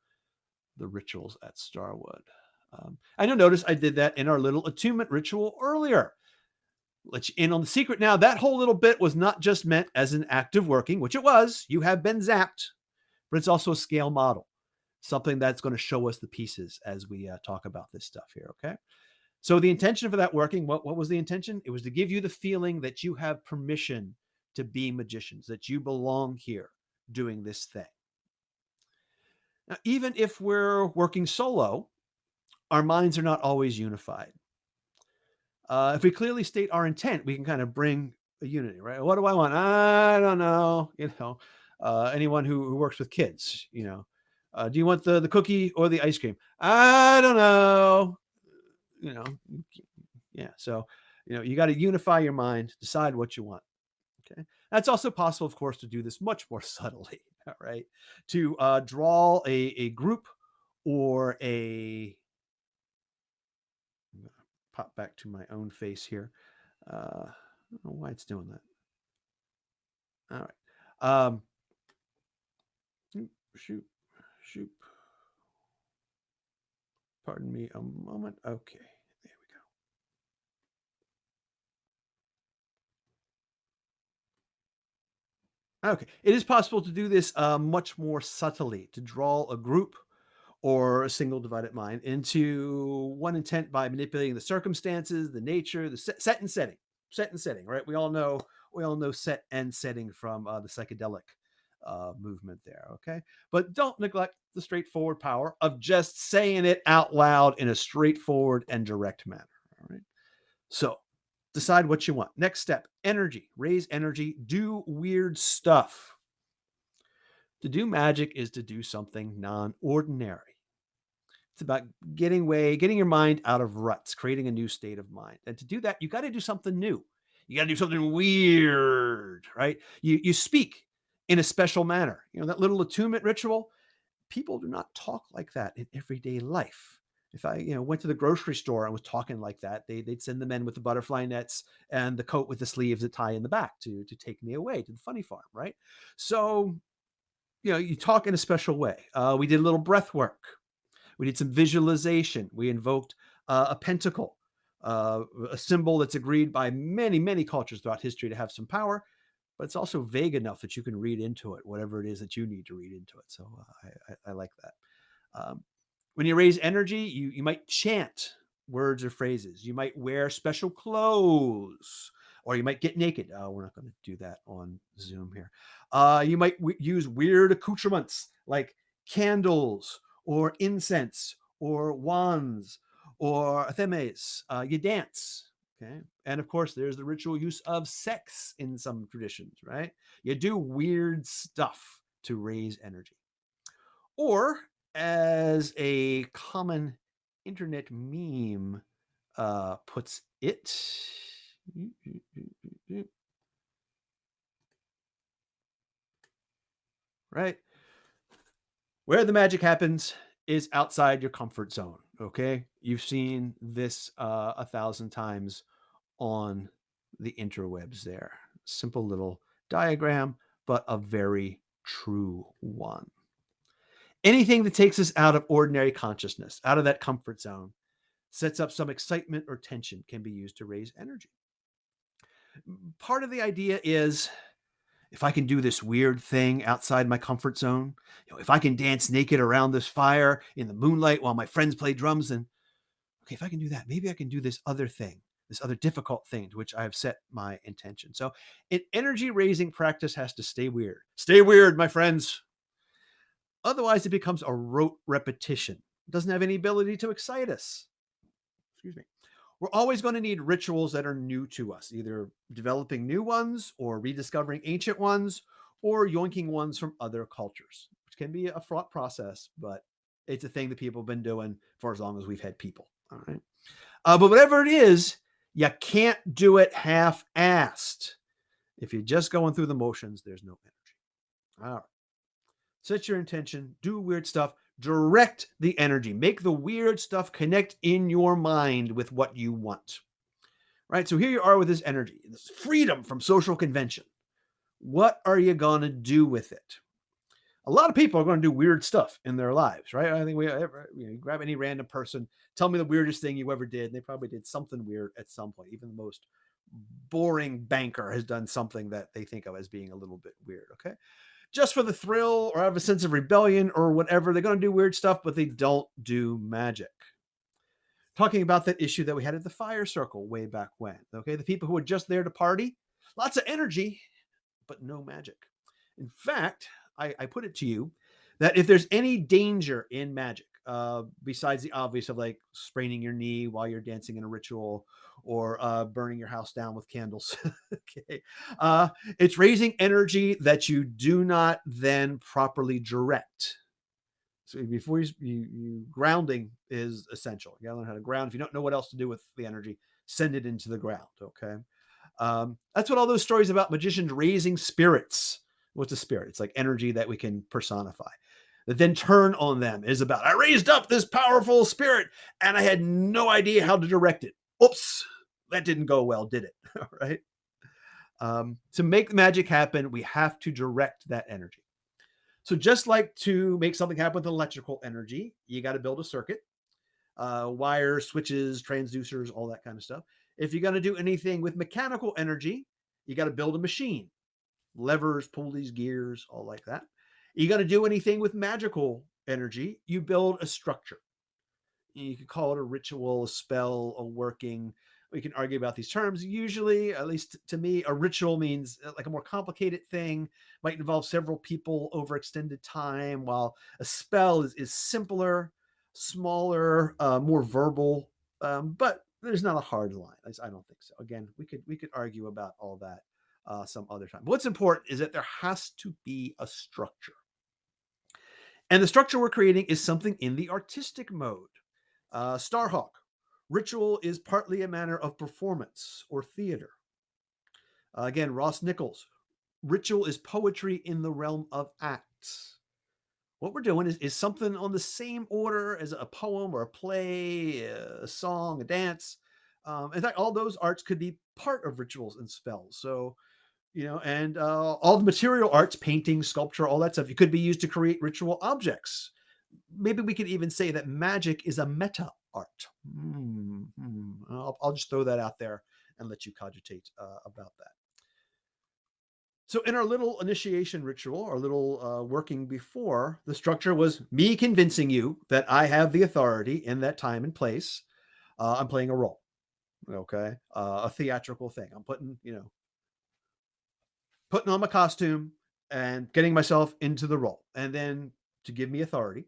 the rituals at Starwood. And you'll notice I did that in our little attunement ritual earlier. Let you in on the secret now. That whole little bit was not just meant as an active working, which it was. You have been zapped, but it's also a scale model, something that's going to show us the pieces as we talk about this stuff here, okay? So the intention for that working, what was the intention? It was to give you the feeling that you have permission to be magicians, that you belong here doing this thing. Now, even if we're working solo, our minds are not always unified. If we clearly state our intent, we can kind of bring a unity, right? What do I want? I don't know. Anyone who works with kids, do you want the cookie or the ice cream? I don't know. Yeah. So, you got to unify your mind, decide what you want. Okay. That's also possible, of course, to do this much more subtly, right? To draw a group or pop back to my own face here. I don't know why it's doing that. All right. Shoot. Pardon me a moment. Okay, there we go. Okay, it is possible to do this much more subtly, to draw a group or a single divided mind into one intent by manipulating the circumstances, the nature, the set and setting, right? We all know set and setting from the psychedelic movement there, okay? But don't neglect the straightforward power of just saying it out loud in a straightforward and direct manner, all right? So decide what you want. Next step, energy. Raise energy. Do weird stuff. To do magic is to do something non-ordinary. It's about getting your mind out of ruts, creating a new state of mind. And to do that, you got to do something new. You got to do something weird, right? You speak in a special manner. That little attunement ritual, people do not talk like that in everyday life. If I, went to the grocery store and was talking like that, they'd send the men with the butterfly nets and the coat with the sleeves that tie in the back to take me away to the funny farm, right? So, you talk in a special way. We did a little breath work. We did some visualization. We invoked a pentacle, a symbol that's agreed by many, many cultures throughout history to have some power, but it's also vague enough that you can read into it, whatever it is that you need to read into it. So I like that. When you raise energy, you might chant words or phrases. You might wear special clothes, or you might get naked. We're not going to do that on Zoom here. You might use weird accoutrements like candles or incense or wands or themes. You dance. Okay. And of course, there's the ritual use of sex in some traditions, right? You do weird stuff to raise energy. Or, as a common internet meme puts it, right? Where the magic happens is outside your comfort zone, okay? You've seen this 1,000 times on the interwebs there. Simple little diagram, but a very true one. Anything that takes us out of ordinary consciousness, out of that comfort zone, sets up some excitement or tension, can be used to raise energy. Part of the idea is, if I can do this weird thing outside my comfort zone, if I can dance naked around this fire in the moonlight while my friends play drums, and okay, if I can do that, maybe I can do this other thing, this other difficult thing to which I have set my intention. So an energy raising practice has to stay weird. Stay weird, my friends. Otherwise, it becomes a rote repetition. It doesn't have any ability to excite us. Excuse me. We're always going to need rituals that are new to us, either developing new ones or rediscovering ancient ones or yoinking ones from other cultures, which can be a fraught process, but it's a thing that people have been doing for as long as we've had people. All right. But whatever it is, you can't do it half-assed. If you're just going through the motions, there's no energy. All right. Set your intention, do weird stuff, direct the energy, make the weird stuff connect in your mind with what you want. Right? So here you are with this energy, this freedom from social convention. What are you going to do with it? a lot of people are going to do weird stuff in their lives, right? I think you grab any random person, tell me the weirdest thing you ever did, and they probably did something weird at some point. Even the most boring banker has done something that they think of as being a little bit weird, okay? Just for the thrill or have a sense of rebellion or whatever, they're going to do weird stuff, but they don't do magic. Talking about that issue that we had at the fire circle way back when, okay? The people who were just there to party, lots of energy, but no magic. In fact, I put it to you that if there's any danger in magic, besides the obvious of like spraining your knee while you're dancing in a ritual or burning your house down with candles, okay, it's raising energy that you do not then properly direct. So before you grounding is essential. You gotta learn how to ground. If you don't know what else to do with the energy, send it into the ground, okay? That's what all those stories about magicians raising spirits. What's a spirit? It's like energy that we can personify. That then turn on them is about, I raised up this powerful spirit and I had no idea how to direct it. Oops, that didn't go well, did it? All right. To make the magic happen, we have to direct that energy. So just like to make something happen with electrical energy, you got to build a circuit, wires, switches, transducers, all that kind of stuff. If you're going to do anything with mechanical energy, you got to build a machine, levers, pulleys, gears, all like that. You got to do anything with magical energy, you build a structure. You could call it a ritual, a spell, a working. We can argue about these terms. Usually, at least to me, a ritual means like a more complicated thing, might involve several people over extended time, while a spell is simpler, smaller, more verbal, but there's not a hard line. I don't think so. Again, we could argue about all that some other time. But what's important is that there has to be a structure. And the structure we're creating is something in the artistic mode. Starhawk, ritual is partly a manner of performance or theater. Again, Ross Nichols, ritual is poetry in the realm of acts. What we're doing is something on the same order as a poem or a play, a song, a dance. In fact, all those arts could be part of rituals and spells. So, and all the material arts, painting, sculpture, all that stuff, it could be used to create ritual objects. Maybe we could even say that magic is a meta art. I'll just throw that out there and let you cogitate about that. So in our little initiation ritual, our little working before, the structure was me convincing you that I have the authority in that time and place. I'm playing a role, okay? A theatrical thing. I'm putting on my costume and getting myself into the role, and then to give me authority,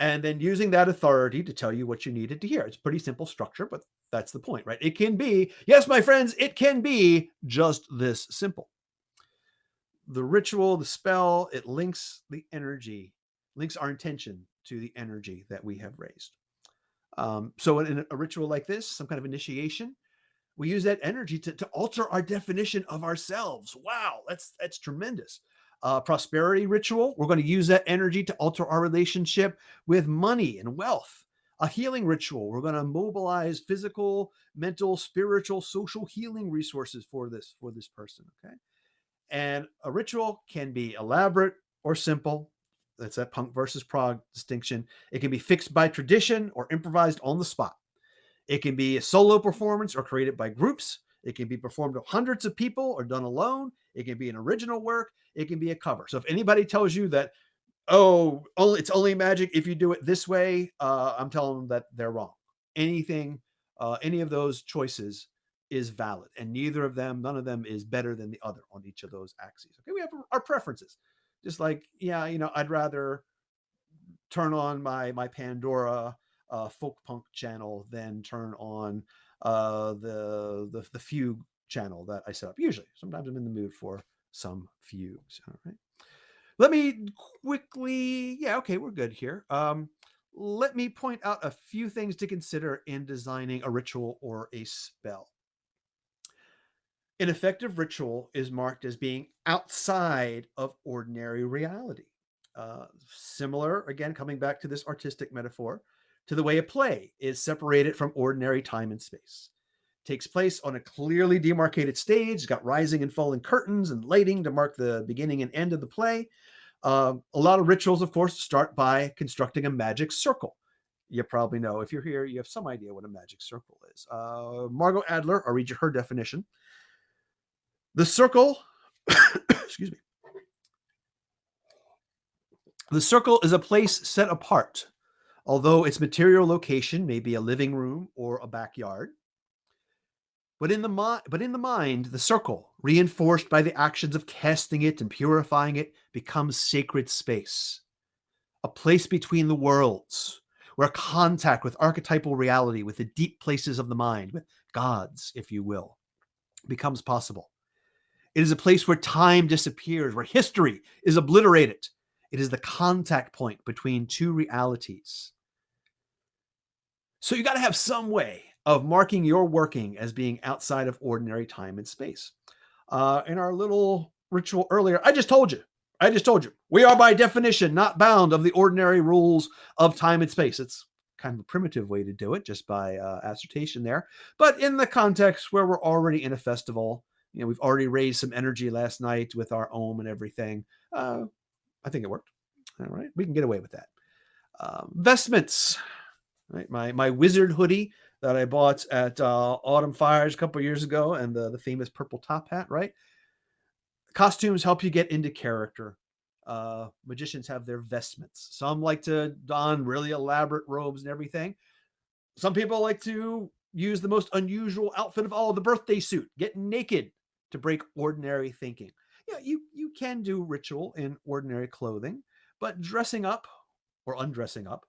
and then using that authority to tell you what you needed to hear. It's a pretty simple structure, but that's the point, right? It can be, yes, my friends, it can be just this simple. The ritual, the spell, it links the energy, links our intention to the energy that we have raised. So in a ritual like this, some kind of initiation, we use that energy to alter our definition of ourselves. Wow, that's tremendous. Prosperity ritual, we're going to use that energy to alter our relationship with money and wealth. A healing ritual, we're going to mobilize physical, mental, spiritual, social healing resources for this person, okay? And a ritual can be elaborate or simple. That's that punk versus prog distinction. It can be fixed by tradition or improvised on the spot. It can be a solo performance or created by groups. It can be performed with hundreds of people or done alone. It can be an original work. It can be a cover. So if anybody tells you that, it's only magic if you do it this way, I'm telling them that they're wrong. Any of those choices is valid, and none of them is better than the other on each of those axes. Okay, we have our preferences. Just like, I'd rather turn on my Pandora folk punk channel than turn on the fugue channel that I set up. Usually, sometimes I'm in the mood for some fugues. All right. Let me quickly, okay, we're good here. Let me point out a few things to consider in designing a ritual or a spell. An effective ritual is marked as being outside of ordinary reality. Similar, again, coming back to this artistic metaphor, to the way a play is separated from ordinary time and space. It takes place on a clearly demarcated stage. It's got rising and falling curtains and lighting to mark the beginning and end of the play. A lot of rituals, of course, start by constructing a magic circle. You probably know, if you're here, you have some idea what a magic circle is. Margot Adler, I'll read you her definition. The circle, excuse me. The circle is a place set apart, although its material location may be a living room or a backyard. But in the mind, the circle, reinforced by the actions of casting it and purifying it, becomes sacred space, a place between the worlds, where contact with archetypal reality, with the deep places of the mind, with gods, if you will, becomes possible. It is a place where time disappears, where history is obliterated. It is the contact point between two realities. So you got to have some way of marking your working as being outside of ordinary time and space. In our little ritual earlier, I just told you, we are by definition not bound of the ordinary rules of time and space. It's kind of a primitive way to do it, just by assertion there. But in the context where we're already in a festival, we've already raised some energy last night with our Om and everything. I think it worked. All right, we can get away with that. Vestments, right? My wizard hoodie that I bought at Autumn Fires a couple of years ago, and the famous purple top hat, right? Costumes help you get into character. Magicians have their vestments. Some like to don really elaborate robes and everything. Some people like to use the most unusual outfit of all, the birthday suit, get naked to break ordinary thinking. You can do ritual in ordinary clothing, but dressing up or undressing up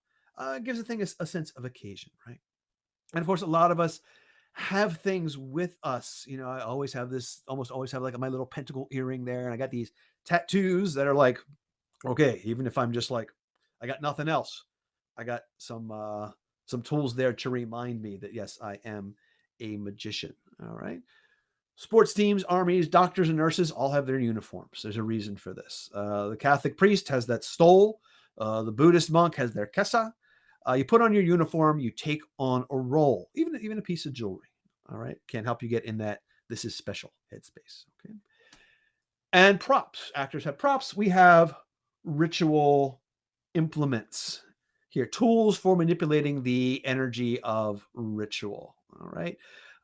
gives a thing a sense of occasion, right? And of course, a lot of us have things with us. I almost always have like my little pentacle earring there. And I got these tattoos that are like, okay, even if I'm just like, I got nothing else, I got some tools there to remind me that, yes, I am a magician. All right. Sports teams, armies, doctors, and nurses all have their uniforms. There's a reason for this. The Catholic priest has that stole. The Buddhist monk has their kesa. You put on your uniform, you take on a role, even a piece of jewelry. All right, can help you get in that this is special headspace. Okay, and props. Actors have props. We have ritual implements here, tools for manipulating the energy of ritual. All right,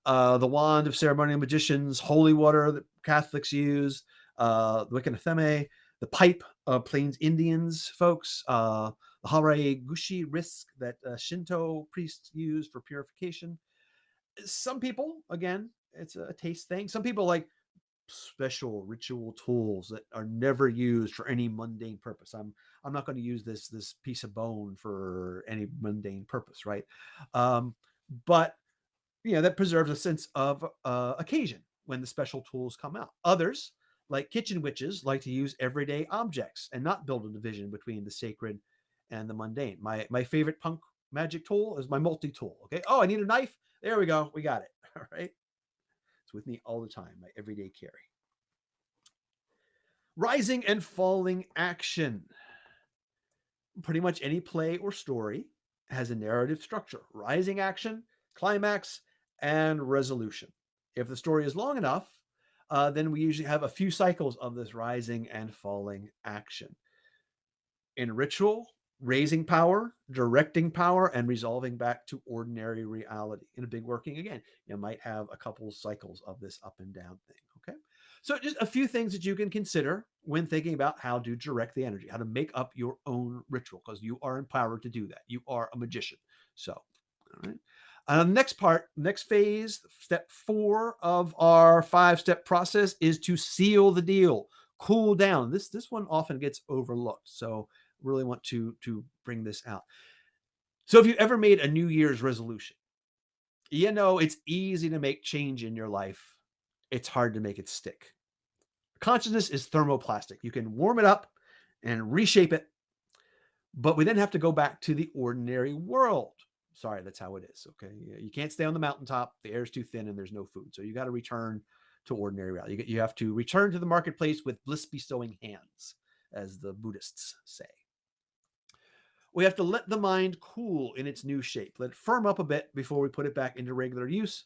the wand of ceremonial magicians, holy water that Catholics use, the Wiccan Athame, the pipe of Plains Indians folks. The Hare Gushi risk that Shinto priests use for purification. Some people, again, it's a taste thing. Some people like special ritual tools that are never used for any mundane purpose. I'm not going to use this piece of bone for any mundane purpose, right? But that preserves a sense of occasion when the special tools come out. Others, like kitchen witches, like to use everyday objects and not build a division between the sacred and the mundane. My favorite punk magic tool is my multi-tool. Okay. Oh, I need a knife. There we go. We got it. All right. It's with me all the time, my everyday carry. Rising and falling action. Pretty much any play or story has a narrative structure: rising action, climax, and resolution. If the story is long enough, then we usually have a few cycles of this rising and falling action. In ritual, raising power, directing power, and resolving back to ordinary reality. In a big working, again, you might have a couple cycles of this up and down thing. Okay. So just a few things that you can consider when thinking about how to direct the energy, how to make up your own ritual, because you are empowered to do that. You are a magician. So, all right. Next phase, step 4 of our 5-step process is to seal the deal, cool down. This one often gets overlooked. So really want to bring this out. So if you ever made a New Year's resolution, it's easy to make change in your life. It's hard to make it stick. Consciousness is thermoplastic. You can warm it up and reshape it, but we then have to go back to the ordinary world. Sorry, that's how it is. Okay. You can't stay on the mountaintop. The air is too thin and there's no food. So you got to return to ordinary reality. You have to return to the marketplace with bliss bestowing hands, as the Buddhists say. We have to let the mind cool in its new shape. Let it firm up a bit before we put it back into regular use.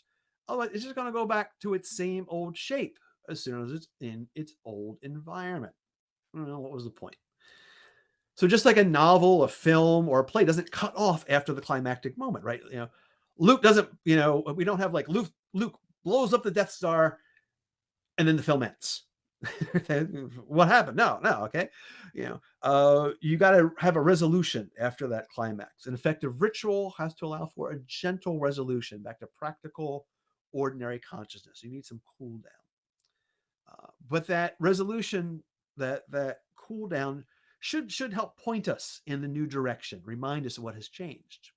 Otherwise, it's just going to go back to its same old shape as soon as it's in its old environment. What was the point? So just like a novel, a film, or a play doesn't cut off after the climactic moment, right? Luke doesn't, we don't have like Luke blows up the Death Star and then the film ends. What happened? No. Okay. You got to have a resolution after that climax. An effective ritual has to allow for a gentle resolution back to practical, ordinary consciousness. You need some cool down. But that resolution, that cool down should help point us in the new direction, remind us of what has changed.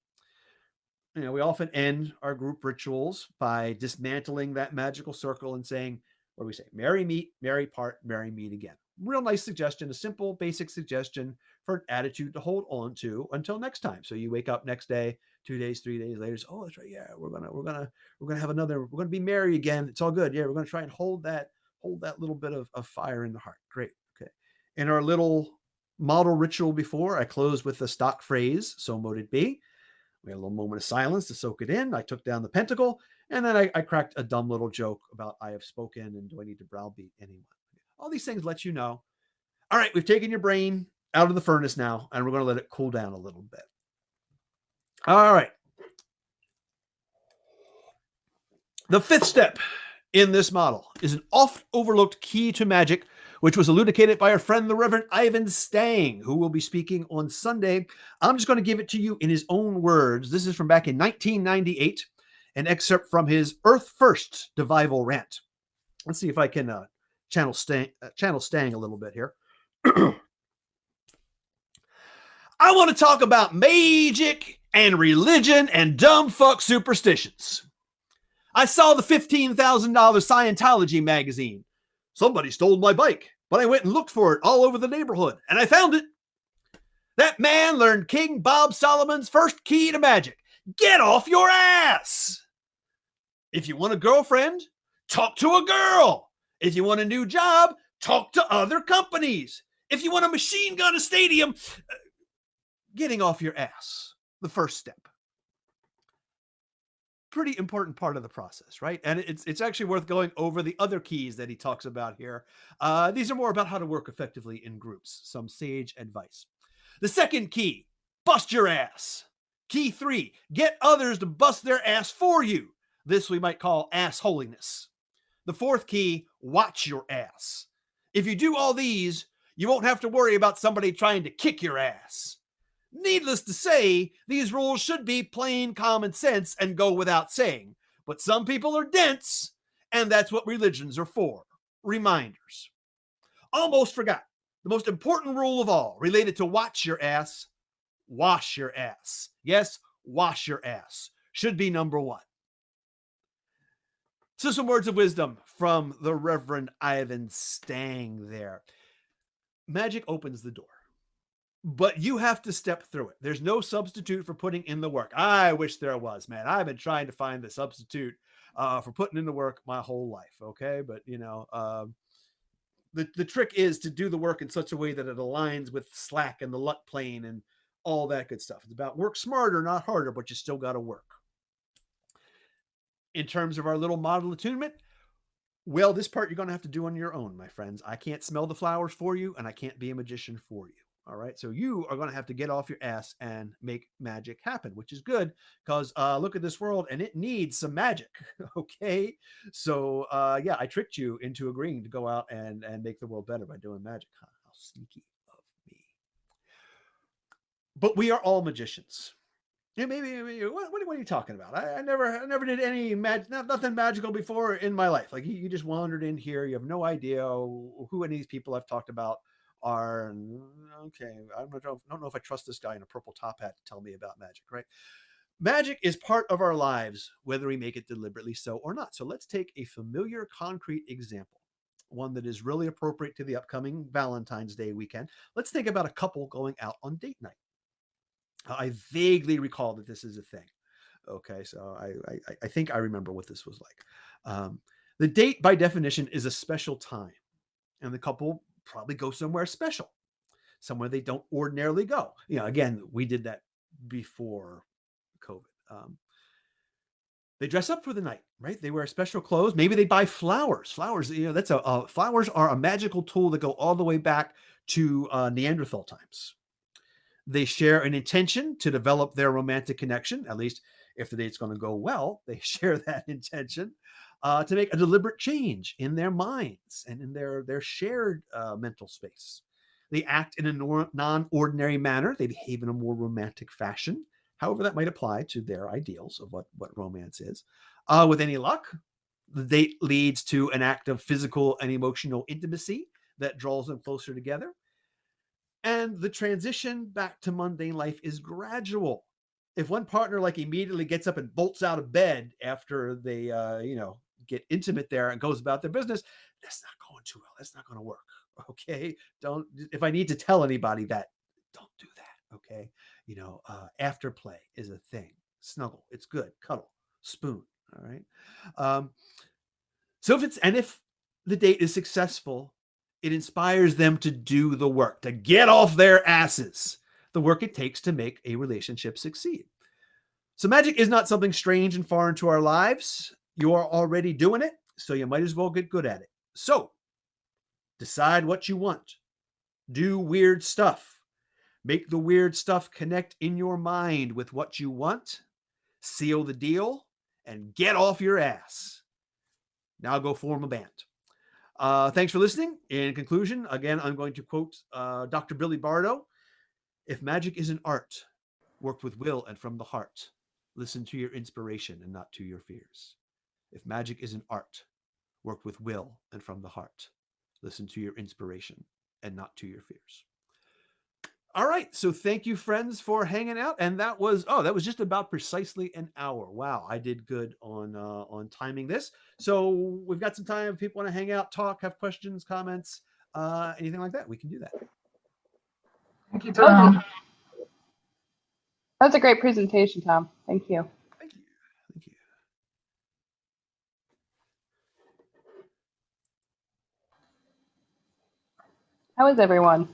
We often end our group rituals by dismantling that magical circle and saying, what do we say? Merry meet, merry part, merry meet again. Real nice suggestion, a simple, basic suggestion for an attitude to hold on to until next time. So you wake up next day, 2 days, 3 days later. Oh, that's right. Yeah, we're gonna have another. We're gonna be merry again. It's all good. Yeah, we're gonna try and hold that little bit of fire in the heart. Great. Okay. In our little model ritual before, I closed with the stock phrase, "So mote it be." We had a little moment of silence to soak it in. I took down the pentacle, and then I cracked a dumb little joke about I have spoken and do I need to browbeat anyone? All these things let you know, all right, we've taken your brain out of the furnace now, and we're going to let it cool down a little bit. All right. The fifth step in this model is an oft overlooked key to magic, which was elucidated by our friend, the Reverend Ivan Stang, who will be speaking on Sunday. I'm just going to give it to you in his own words. This is from back in 1998, an excerpt from his Earth First Devival rant. Let's see if I can channel Stang a little bit here. I want to talk about magic and religion and dumb fuck superstitions. I saw the $15,000 Scientology magazine. Somebody stole my bike, but I went and looked for it all over the neighborhood, and I found it. That man learned King Bob Solomon's first key to magic. Get off your ass! If you want a girlfriend, talk to a girl. If you want a new job, talk to other companies. If you want a machine gun a stadium, getting off your ass, the first step. Pretty important part of the process, right? And it's actually worth going over the other keys that he talks about here. These are more about how to work effectively in groups, some sage advice. The second key, bust your ass. Key 3, get others to bust their ass for you. This we might call ass holiness. The fourth key, watch your ass. If you do all these, you won't have to worry about somebody trying to kick your ass. Needless to say, these rules should be plain common sense and go without saying. But some people are dense, and that's what religions are for. Reminders. Almost forgot. The most important rule of all, related to watch your ass, wash your ass. Yes, wash your ass. Should be number 1. So some words of wisdom from the Reverend Ivan Stang there. Magic opens the door, but you have to step through it. There's no substitute for putting in the work. I wish there was, man. I've been trying to find the substitute for putting in the work my whole life. Okay. But the trick is to do the work in such a way that it aligns with Slack and the luck plane and all that good stuff. It's about work smarter, not harder, but you still got to work. In terms of our little model attunement, well, this part you're going to have to do on your own, my friends. I can't smell the flowers for you, and I can't be a magician for you. All right. So you are going to have to get off your ass and make magic happen, which is good because look at this world and it needs some magic. Okay. So yeah, I tricked you into agreeing to go out and make the world better by doing magic. Huh? How sneaky of me. But we are all magicians. Yeah, maybe what are you talking about? I never did any nothing magical before in my life. Like you just wandered in here. You have no idea who any of these people I've talked about are. Okay, I don't know if I trust this guy in a purple top hat to tell me about magic, right? Magic is part of our lives, whether we make it deliberately so or not. So let's take a familiar, concrete example, one that is really appropriate to the upcoming Valentine's Day weekend. Let's think about a couple going out on date night. I vaguely recall that this is a thing. Okay, so I think I remember what this was like. The date, by definition, is a special time, and the couple probably go somewhere special, somewhere they don't ordinarily go. Again, we did that before COVID. They dress up for the night, right? They wear special clothes. Maybe they buy flowers. Flowers, that's flowers are a magical tool that go all the way back to Neanderthal times. They share an intention to develop their romantic connection, at least if the date's going to go well. They share that intention to make a deliberate change in their minds and in their shared mental space. They act in a non-ordinary manner. They behave in a more romantic fashion, however that might apply to their ideals of what romance is. With any luck, the date leads to an act of physical and emotional intimacy that draws them closer together. And the transition back to mundane life is gradual. If one partner like immediately gets up and bolts out of bed after they, get intimate there and goes about their business, that's not going too well. That's not going to work. Okay. Don't, if I need to tell anybody that, don't do that. Okay. Afterplay is a thing. Snuggle. It's good. Cuddle. Spoon. All right. If the date is successful, it inspires them to do the work, to get off their asses, the work it takes to make a relationship succeed. So magic is not something strange and foreign to our lives. You are already doing it, so you might as well get good at it. So decide what you want. Do weird stuff. Make the weird stuff connect in your mind with what you want. Seal the deal and get off your ass. Now go form a band. Thanks for listening. In conclusion, again, I'm going to quote Dr. Billy Bardo. If magic is an art, work with will and from the heart. Listen to your inspiration and not to your fears. If magic is an art, work with will and from the heart. Listen to your inspiration and not to your fears. All right. So thank you, friends, for hanging out. And that was just about precisely an hour. Wow. I did good on timing this. So we've got some time. If people want to hang out, talk, have questions, comments, anything like that, we can do that. Thank you, Tom. That was a great presentation, Tom. Thank you. Thank you. Thank you. How is everyone?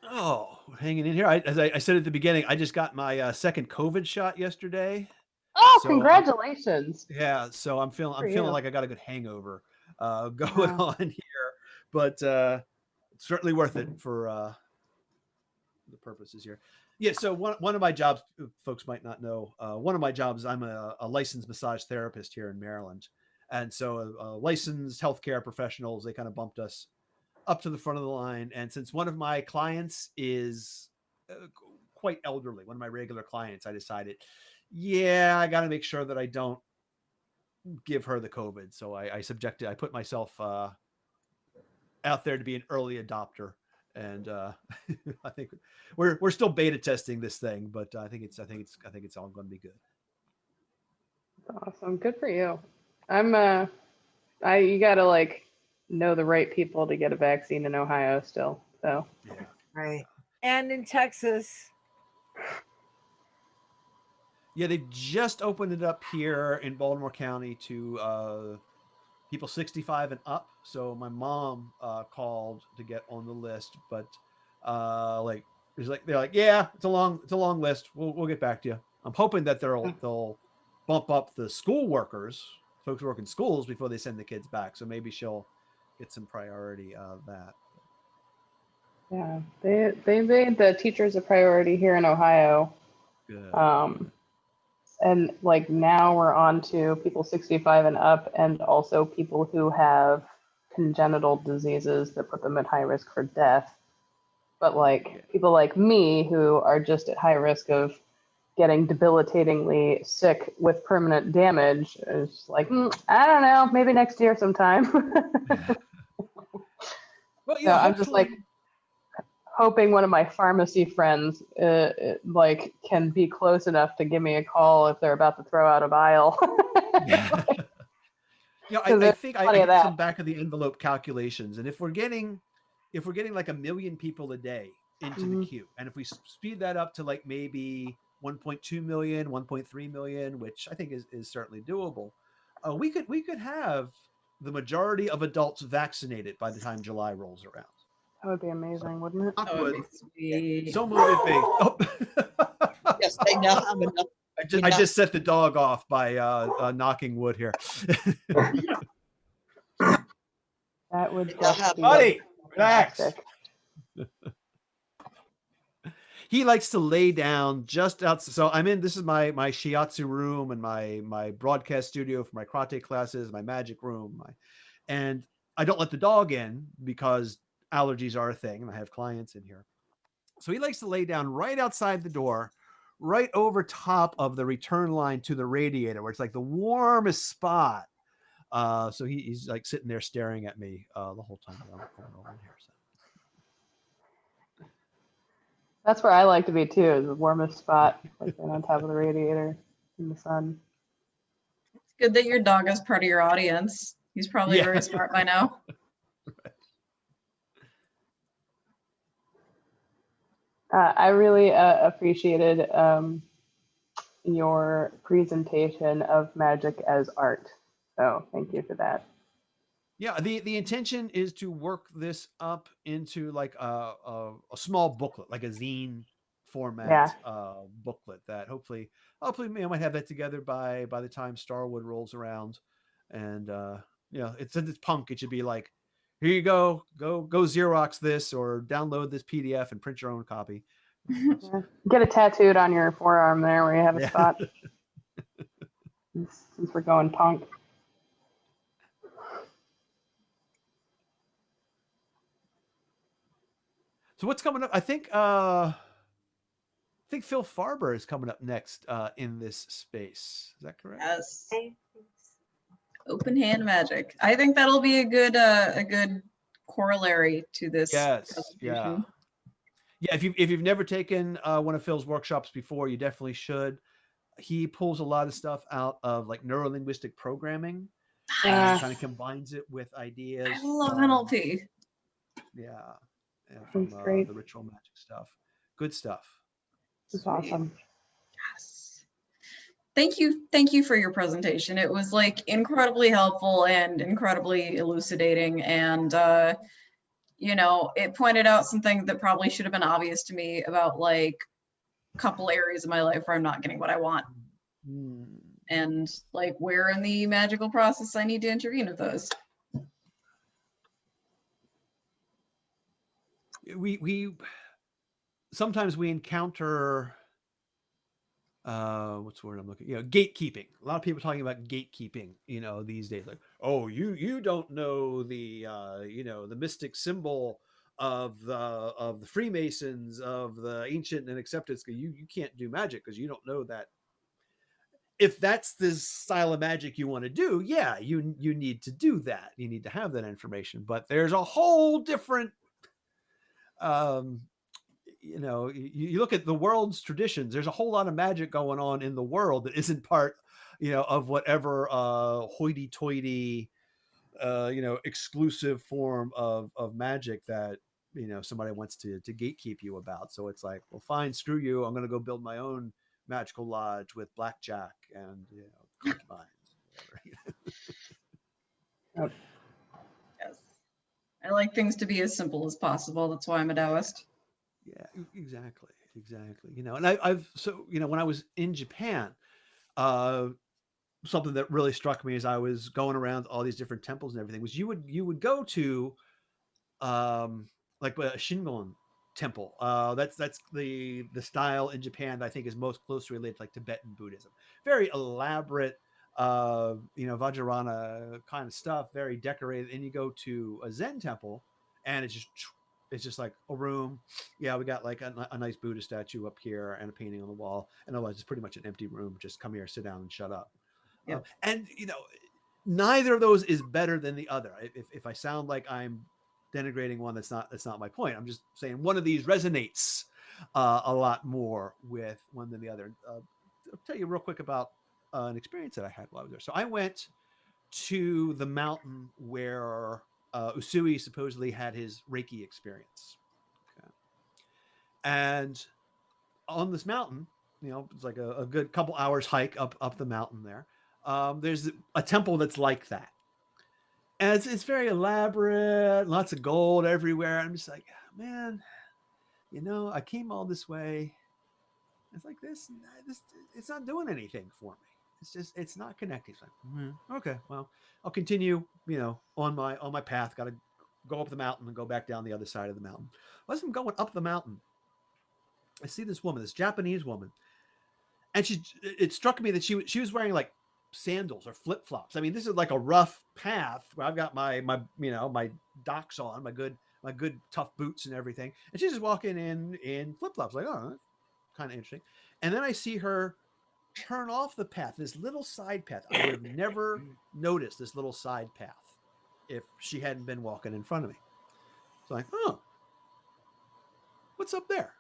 Oh, hanging in here. As I said at the beginning, I just got my second COVID shot yesterday. Oh, So, congratulations. Yeah, so I'm feeling you. like I got a good hangover going on here, but it's certainly worth it for the purposes here. Yeah, so one of my jobs, folks might not know, one of my jobs, I'm a licensed massage therapist here in Maryland. And so licensed healthcare professionals, they kind of bumped us up to the front of the line. And since one of my clients is quite elderly, one of my regular clients, I decided, I got to make sure that I don't give her the COVID. So I put myself out there to be an early adopter. And I think we're still beta testing this thing, but I think it's all going to be good. Awesome. Good for you. You gotta know the right people to get a vaccine in Ohio still. So Yeah. Right. And in Texas. Yeah, they just opened it up here in Baltimore County to people 65 and up. So my mom called to get on the list, but they're like, yeah, it's a long list. We'll get back to you. I'm hoping that they'll bump up the school workers, folks who work in schools, before they send the kids back. So maybe she'll get some priority of that. yeah, they made the teachers a priority here in Ohio. Good. And now we're on to people 65 and up, and also people who have congenital diseases that put them at high risk for death. But people like me who are just at high risk of getting debilitatingly sick with permanent damage is I don't know, maybe next year sometime. Well, so I'm just hoping one of my pharmacy friends can be close enough to give me a call if they're about to throw out a vial. I think I did some back of the envelope calculations, and if we're getting like 1 million people a day into the queue, and if we speed that up to maybe 1.2 million, 1.3 million, which I think is certainly doable, we could have the majority of adults vaccinated by the time July rolls around. That would be amazing, wouldn't it? That would be sweet. So motivating. Oh. Yes, they now have enough. I just set the dog off by knocking wood here. That would They'll have just be Buddy, relax. fantastic. he likes to lay down just outside. So I'm in, this is my shiatsu room and my broadcast studio for my karate classes, my magic room, and I don't let the dog in because allergies are a thing and I have clients in here. So he likes to lay down right outside the door, right over top of the return line to the radiator, where it's like the warmest spot. So he's like sitting there staring at me the whole time that I'm going over in here. So. That's where I like to be too, is the warmest spot, like right on top of the radiator in the sun. It's good that your dog is part of your audience. He's probably Yeah. very smart by now. I really appreciated your presentation of magic as art. So thank you for that. Yeah, the intention is to work this up into like a small booklet, like a zine format booklet that hopefully I might have that together by the time Starwood rolls around. And since it's punk, it should be like, here you go Xerox this or download this PDF and print your own copy. Yeah. Get it tattooed on your forearm there where you have a spot. Since we're going punk. So what's coming up? I think Phil Farber is coming up next in this space. Is that correct? Yes. Open hand magic. I think that'll be a good corollary to this presentation. Yeah. If you've never taken one of Phil's workshops before, you definitely should. He pulls a lot of stuff out of like neurolinguistic programming. Kind of combines it with ideas. I love NLP. Yeah. From the ritual magic stuff. Good stuff. It's awesome. Yes. Thank you for your presentation. It was like incredibly helpful and incredibly elucidating, and it pointed out some things that probably should have been obvious to me about like a couple areas of my life where I'm not getting what I want. And like where in the magical process I need to intervene with those. We sometimes we encounter what's the word I'm looking, gatekeeping. A lot of people talking about gatekeeping, these days, like, oh, you don't know the the mystic symbol of the Freemasons, of the ancient and accepted, you can't do magic because you don't know that. If that's the style of magic you want to do, yeah, you need to do that. You need to have that information. But there's a whole different you look at the world's traditions, there's a whole lot of magic going on in the world that isn't part of whatever hoity-toity exclusive form of magic that somebody wants to gatekeep you about. So it's like, well, fine, screw you, I'm going to go build my own magical lodge with blackjack and concubines, whatever. Yes, I like things to be as simple as possible. That's why I'm a Taoist. Yeah, exactly. And I've when I was in Japan, something that really struck me as I was going around all these different temples and everything was you would go to like a Shingon temple. That's the style in Japan that I think is most closely related to like Tibetan Buddhism. Very elaborate, Vajrayana kind of stuff, very decorated. And you go to a Zen temple and it's just like a room. Yeah, we got like a nice Buddha statue up here and a painting on the wall, and otherwise it's pretty much an empty room. Just come here, sit down, and shut up. Yep. And neither of those is better than the other. If I sound like I'm denigrating one, that's not my point. I'm just saying one of these resonates a lot more with one than the other. I'll tell you real quick about an experience that I had while I was there. So I went to the mountain where Usui supposedly had his Reiki experience. Okay. And on this mountain, it's like a good couple hours hike up the mountain there. There's a temple that's like that. And it's very elaborate, lots of gold everywhere. I'm just like, man, I came all this way. It's like this, it's not doing anything for me. It's not connecting. It's like, okay, well, I'll continue, on my path. Got to go up the mountain and go back down the other side of the mountain. As I'm going up the mountain, I see this woman, this Japanese woman, and it struck me that she was wearing like sandals or flip flops. I mean, this is like a rough path where I've got my my docks on, my good tough boots and everything, and she's just walking in flip flops. Like, oh, kind of interesting. And then I see her turn off the path, this little side path. I would have never noticed this little side path if she hadn't been walking in front of me. So like, oh, what's up there?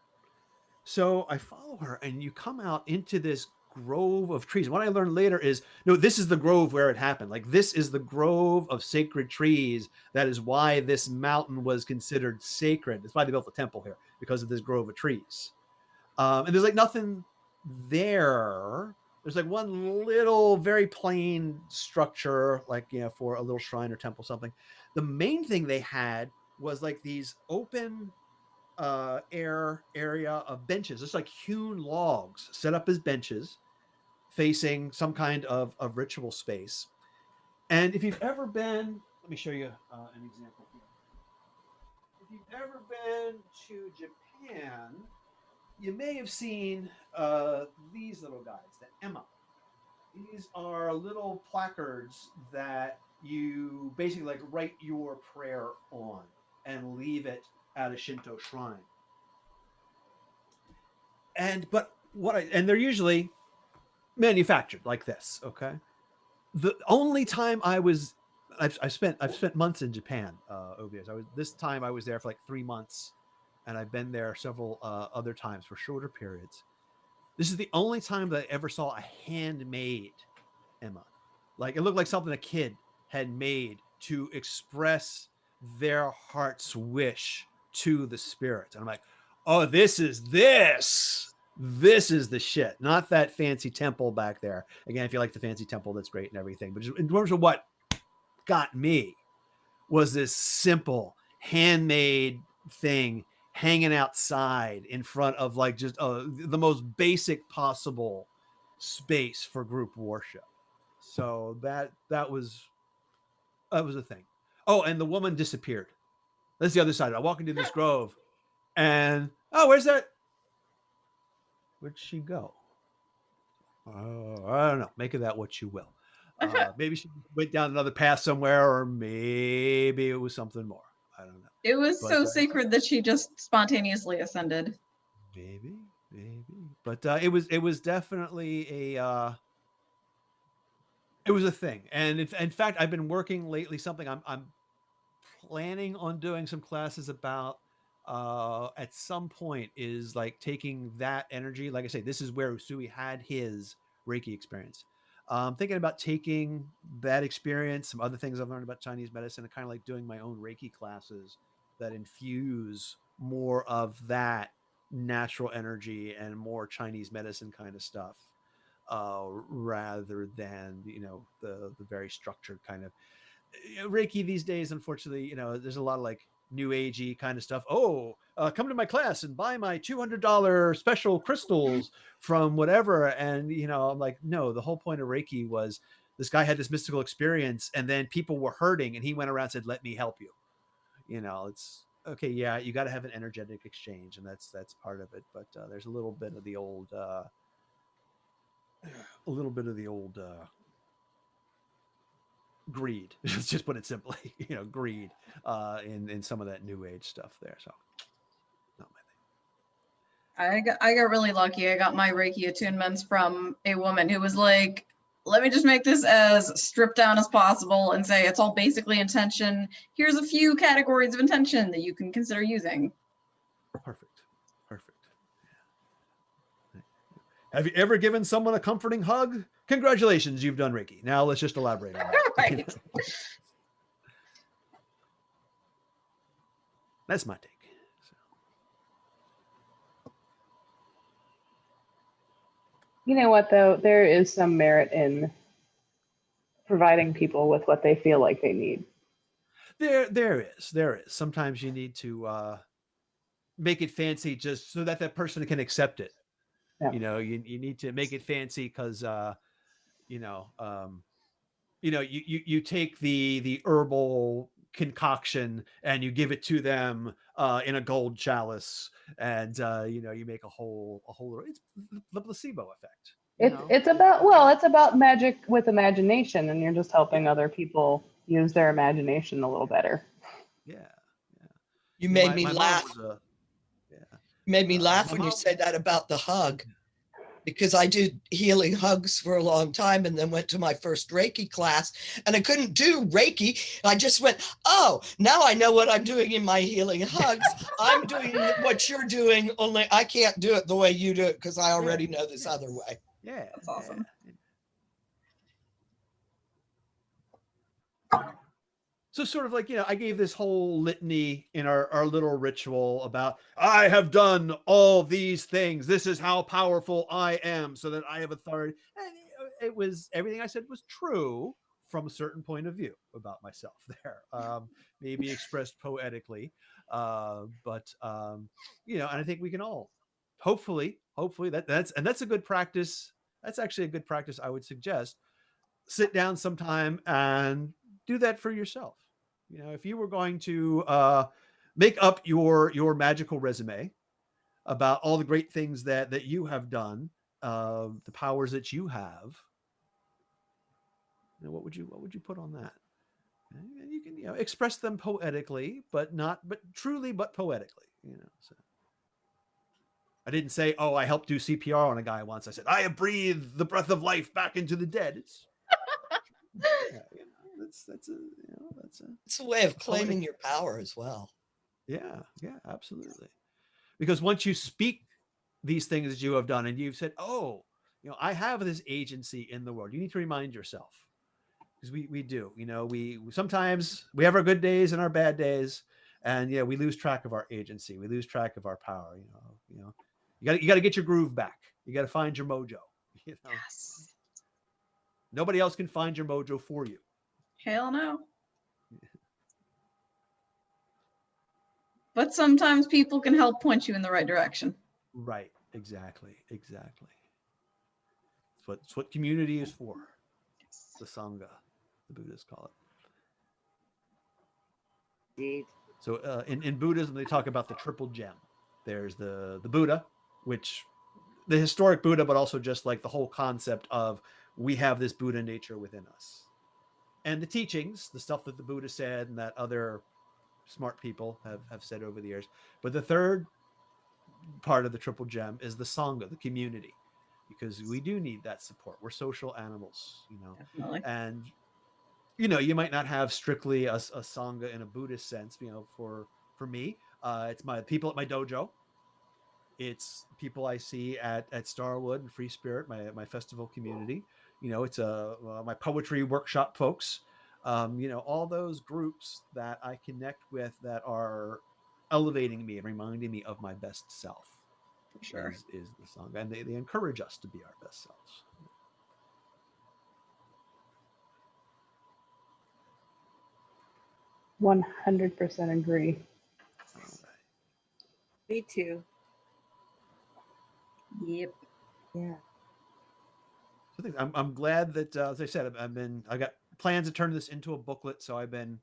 So I follow her, and you come out into this grove of trees. And what I learned later is, no, this is the grove where it happened. Like, this is the grove of sacred trees. That is why this mountain was considered sacred. That's why they built the temple here, because of this grove of trees. And there's like nothing there. There's like one little very plain structure, like, for a little shrine or temple, something. The main thing they had was like these open air area of benches. It's like hewn logs set up as benches facing some kind of ritual space. And if you've ever been, let me show you an example here. If you've ever been to Japan, you may have seen these little guys, the Emma. These are little placards that you basically like write your prayer on and leave it at a Shinto shrine. And they're usually manufactured like this. Okay. The only time I've spent months in Japan over the years. This time I was there for like 3 months, and I've been there several other times for shorter periods. This is the only time that I ever saw a handmade Emma. Like, it looked like something a kid had made to express their heart's wish to the spirits. And I'm like, oh, this is the shit, not that fancy temple back there. Again, if you like the fancy temple, that's great and everything. But in terms of what got me was this simple handmade thing hanging outside in front of like just the most basic possible space for group worship. So that was a thing. Oh, and the woman disappeared. That's the other side. I walk into this grove, and where's that? Where'd she go? I don't know. Make of that what you will. Maybe she went down another path somewhere, or maybe it was something more. I don't know. It was so sacred that she just spontaneously ascended. Maybe. But it was definitely it was a thing. And in fact, I've been working lately something I'm planning on doing some classes about at some point, is like taking that energy. Like I say, this is where Usui had his Reiki experience. Thinking about taking that experience, some other things I've learned about Chinese medicine, and kind of like doing my own Reiki classes that infuse more of that natural energy and more Chinese medicine kind of stuff, rather than the very structured kind of Reiki these days. Unfortunately, there's a lot of like new agey kind of stuff. Come to my class and buy my $200 special crystals from whatever. And I'm like, no, the whole point of Reiki was this guy had this mystical experience, and then people were hurting, and he went around and said, let me help you. It's okay. Yeah, you got to have an energetic exchange, and that's part of it. But there's a little bit of the old greed. Let's just put it simply, greed in some of that new age stuff there. So not my thing. I got really lucky. I got my Reiki attunements from a woman who was like, let me just make this as stripped down as possible and say it's all basically intention. Here's a few categories of intention that you can consider using. Perfect. Have you ever given someone a comforting hug? Congratulations, you've done Reiki. Now let's just elaborate on that. Right. That's my take. You know what, though? There is some merit in providing people with what they feel like they need. There is. Sometimes you need to make it fancy just so that person can accept it. Yeah. You need to make it fancy because you take the herbal concoction and you give it to them in a gold chalice, and you make a whole it's the placebo effect. It's about magic with imagination, and you're just helping Yeah. other people use their imagination a little better. Yeah. You know, made my me mom laugh. was You made me my laugh when you mom- said that about the hug, because I did healing hugs for a long time and then went to my first Reiki class and I couldn't do Reiki. I just went, oh, now I know what I'm doing in my healing hugs. I'm doing what you're doing, only I can't do it the way you do it because I already know this other way. Yeah, That's awesome. So sort of like, I gave this whole litany in our little ritual about, I have done all these things. This is how powerful I am, so that I have authority. And it was, everything I said was true from a certain point of view about myself there. Maybe expressed poetically. But and I think we can all, hopefully that's a good practice. That's actually a good practice I would suggest. Sit down sometime and do that for yourself. If you were going to make up your magical resume about all the great things that you have done, the powers that you have, what would you put on that? And you can express them poetically, but truly, but poetically. So. I didn't say, oh, I helped do CPR on a guy once. I said, I have breathed the breath of life back into the dead. It's that's It's a way of claiming your power as well. Yeah, absolutely. Because once you speak these things that you have done and you've said, oh, I have this agency in the world, you need to remind yourself, because we do, we sometimes we have our good days and our bad days, and we lose track of our agency, we lose track of our power. You got to get your groove back. You got to find your mojo. Yes. Nobody else can find your mojo for you. Hell no. But sometimes people can help point you in the right direction. Right. Exactly. It's what community is for. The Sangha, the Buddhists call it. Indeed. So in Buddhism, they talk about the triple gem. There's the Buddha, which the historic Buddha, but also just like the whole concept of we have this Buddha nature within us. And the teachings, the stuff that the Buddha said and that other smart people have said over the years. But the third part of the triple gem is the Sangha, the community, because we do need that support. We're social animals, Definitely. and you might not have strictly a Sangha in a Buddhist sense. For me, it's my people at my dojo. It's people I see at Starwood and Free Spirit, my festival community. It's my poetry workshop folks. All those groups that I connect with that are elevating me and reminding me of my best self. For sure. Is the song, and they encourage us to be our best selves. 100% agree. All right. Me too. Yep. Yeah. So I'm glad that, as I said, I got plans to turn this into a booklet. So I've been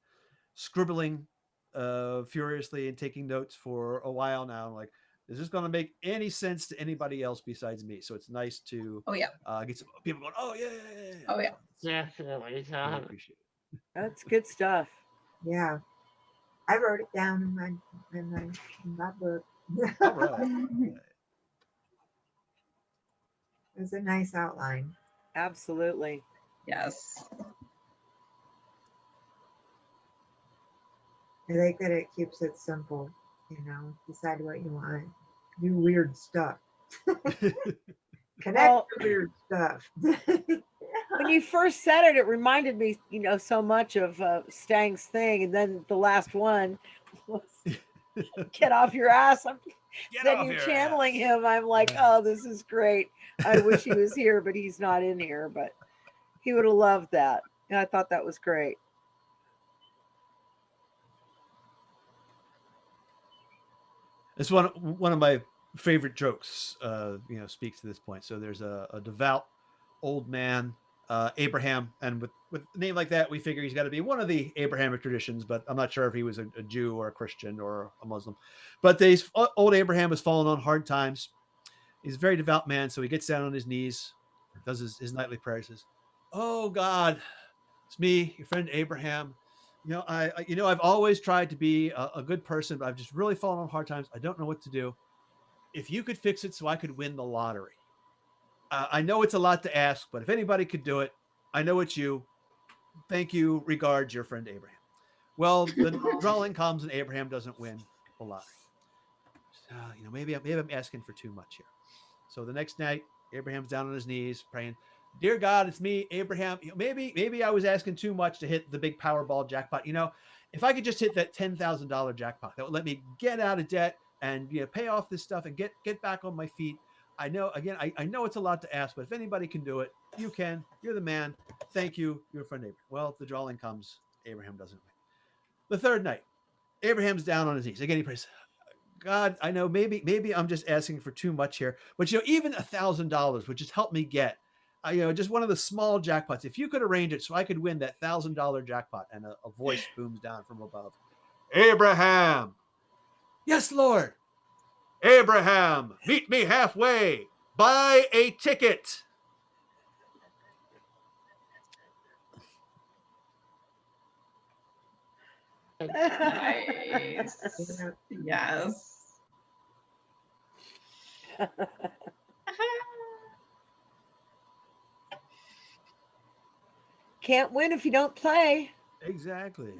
scribbling furiously and taking notes for a while now. I'm like, is this going to make any sense to anybody else besides me? So it's nice to Oh yeah. get some people going, oh yeah. Oh yeah. Definitely, I Tom. appreciate it. That's good stuff. Yeah. I wrote it down in my book. All right. It was a nice outline. Absolutely. Yes. I like that it keeps it simple. Decide what you want. Do weird stuff. Connect Well- to weird stuff. When you first said it, it reminded me, so much of Stang's thing. And then the last one was get off your ass. Get Then off you're your channeling ass. him. I'm like, oh, this is great. I wish he was here, but he's not in here. But he would have loved that. And I thought that was great. It's one of my favorite jokes. Speaks to this point. So there's a devout old man Abraham, and with a name like that, we figure he's got to be one of the Abrahamic traditions. But I'm not sure if he was a Jew or a Christian or a Muslim. But old Abraham has fallen on hard times. He's a very devout man, so he gets down on his knees, does his nightly prayer. He says, "Oh God, it's me, your friend Abraham. I've always tried to be a good person, but I've just really fallen on hard times. I don't know what to do. If you could fix it so I could win the lottery. I know it's a lot to ask, but if anybody could do it, I know it's you. Thank you. Regards, your friend Abraham." Well, the drawing comes and Abraham doesn't win the lottery. Maybe I'm asking for too much here. So the next night, Abraham's down on his knees praying, "Dear God, it's me, Abraham. Maybe I was asking too much to hit the big Powerball jackpot. If I could just hit that $10,000 jackpot, that would let me get out of debt and pay off this stuff and get back on my feet. I know, again, I know it's a lot to ask, but if anybody can do it, you can. You're the man. Thank you, your friend Abraham." Well, the drawing comes. Abraham doesn't win. The third night, Abraham's down on his knees. Again, he prays, "God, I know maybe I'm just asking for too much here, but even $1,000 would just help me get, just one of the small jackpots. If you could arrange it so I could win that $1,000 jackpot." And a voice booms down from above, "Abraham." "Yes, Lord." "Abraham, meet me halfway. Buy a ticket." Nice. Yes. Can't win if you don't play. Exactly.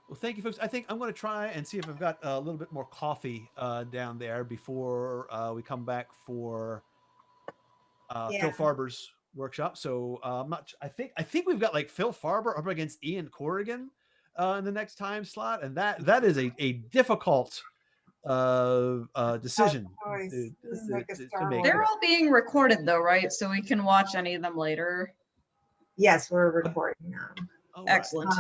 Well, thank you, folks. I think I'm going to try and see if I've got a little bit more coffee down there before we come back for Phil Farber's workshop. So I think we've got like Phil Farber up against Ian Corrigan in the next time slot, and that is a difficult decision to make. They're all being recorded though, right? So we can watch any of them later. Yes, we're recording them. All right. Excellent.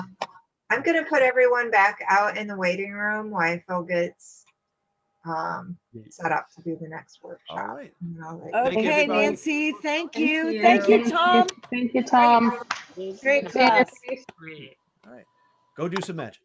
I'm going to put everyone back out in the waiting room while Phil gets set up to do the next workshop. All right. Okay, everybody. Nancy, thank you. you. Thank you, Tom. Thank you, Tom. Great class. All right. Go do some magic.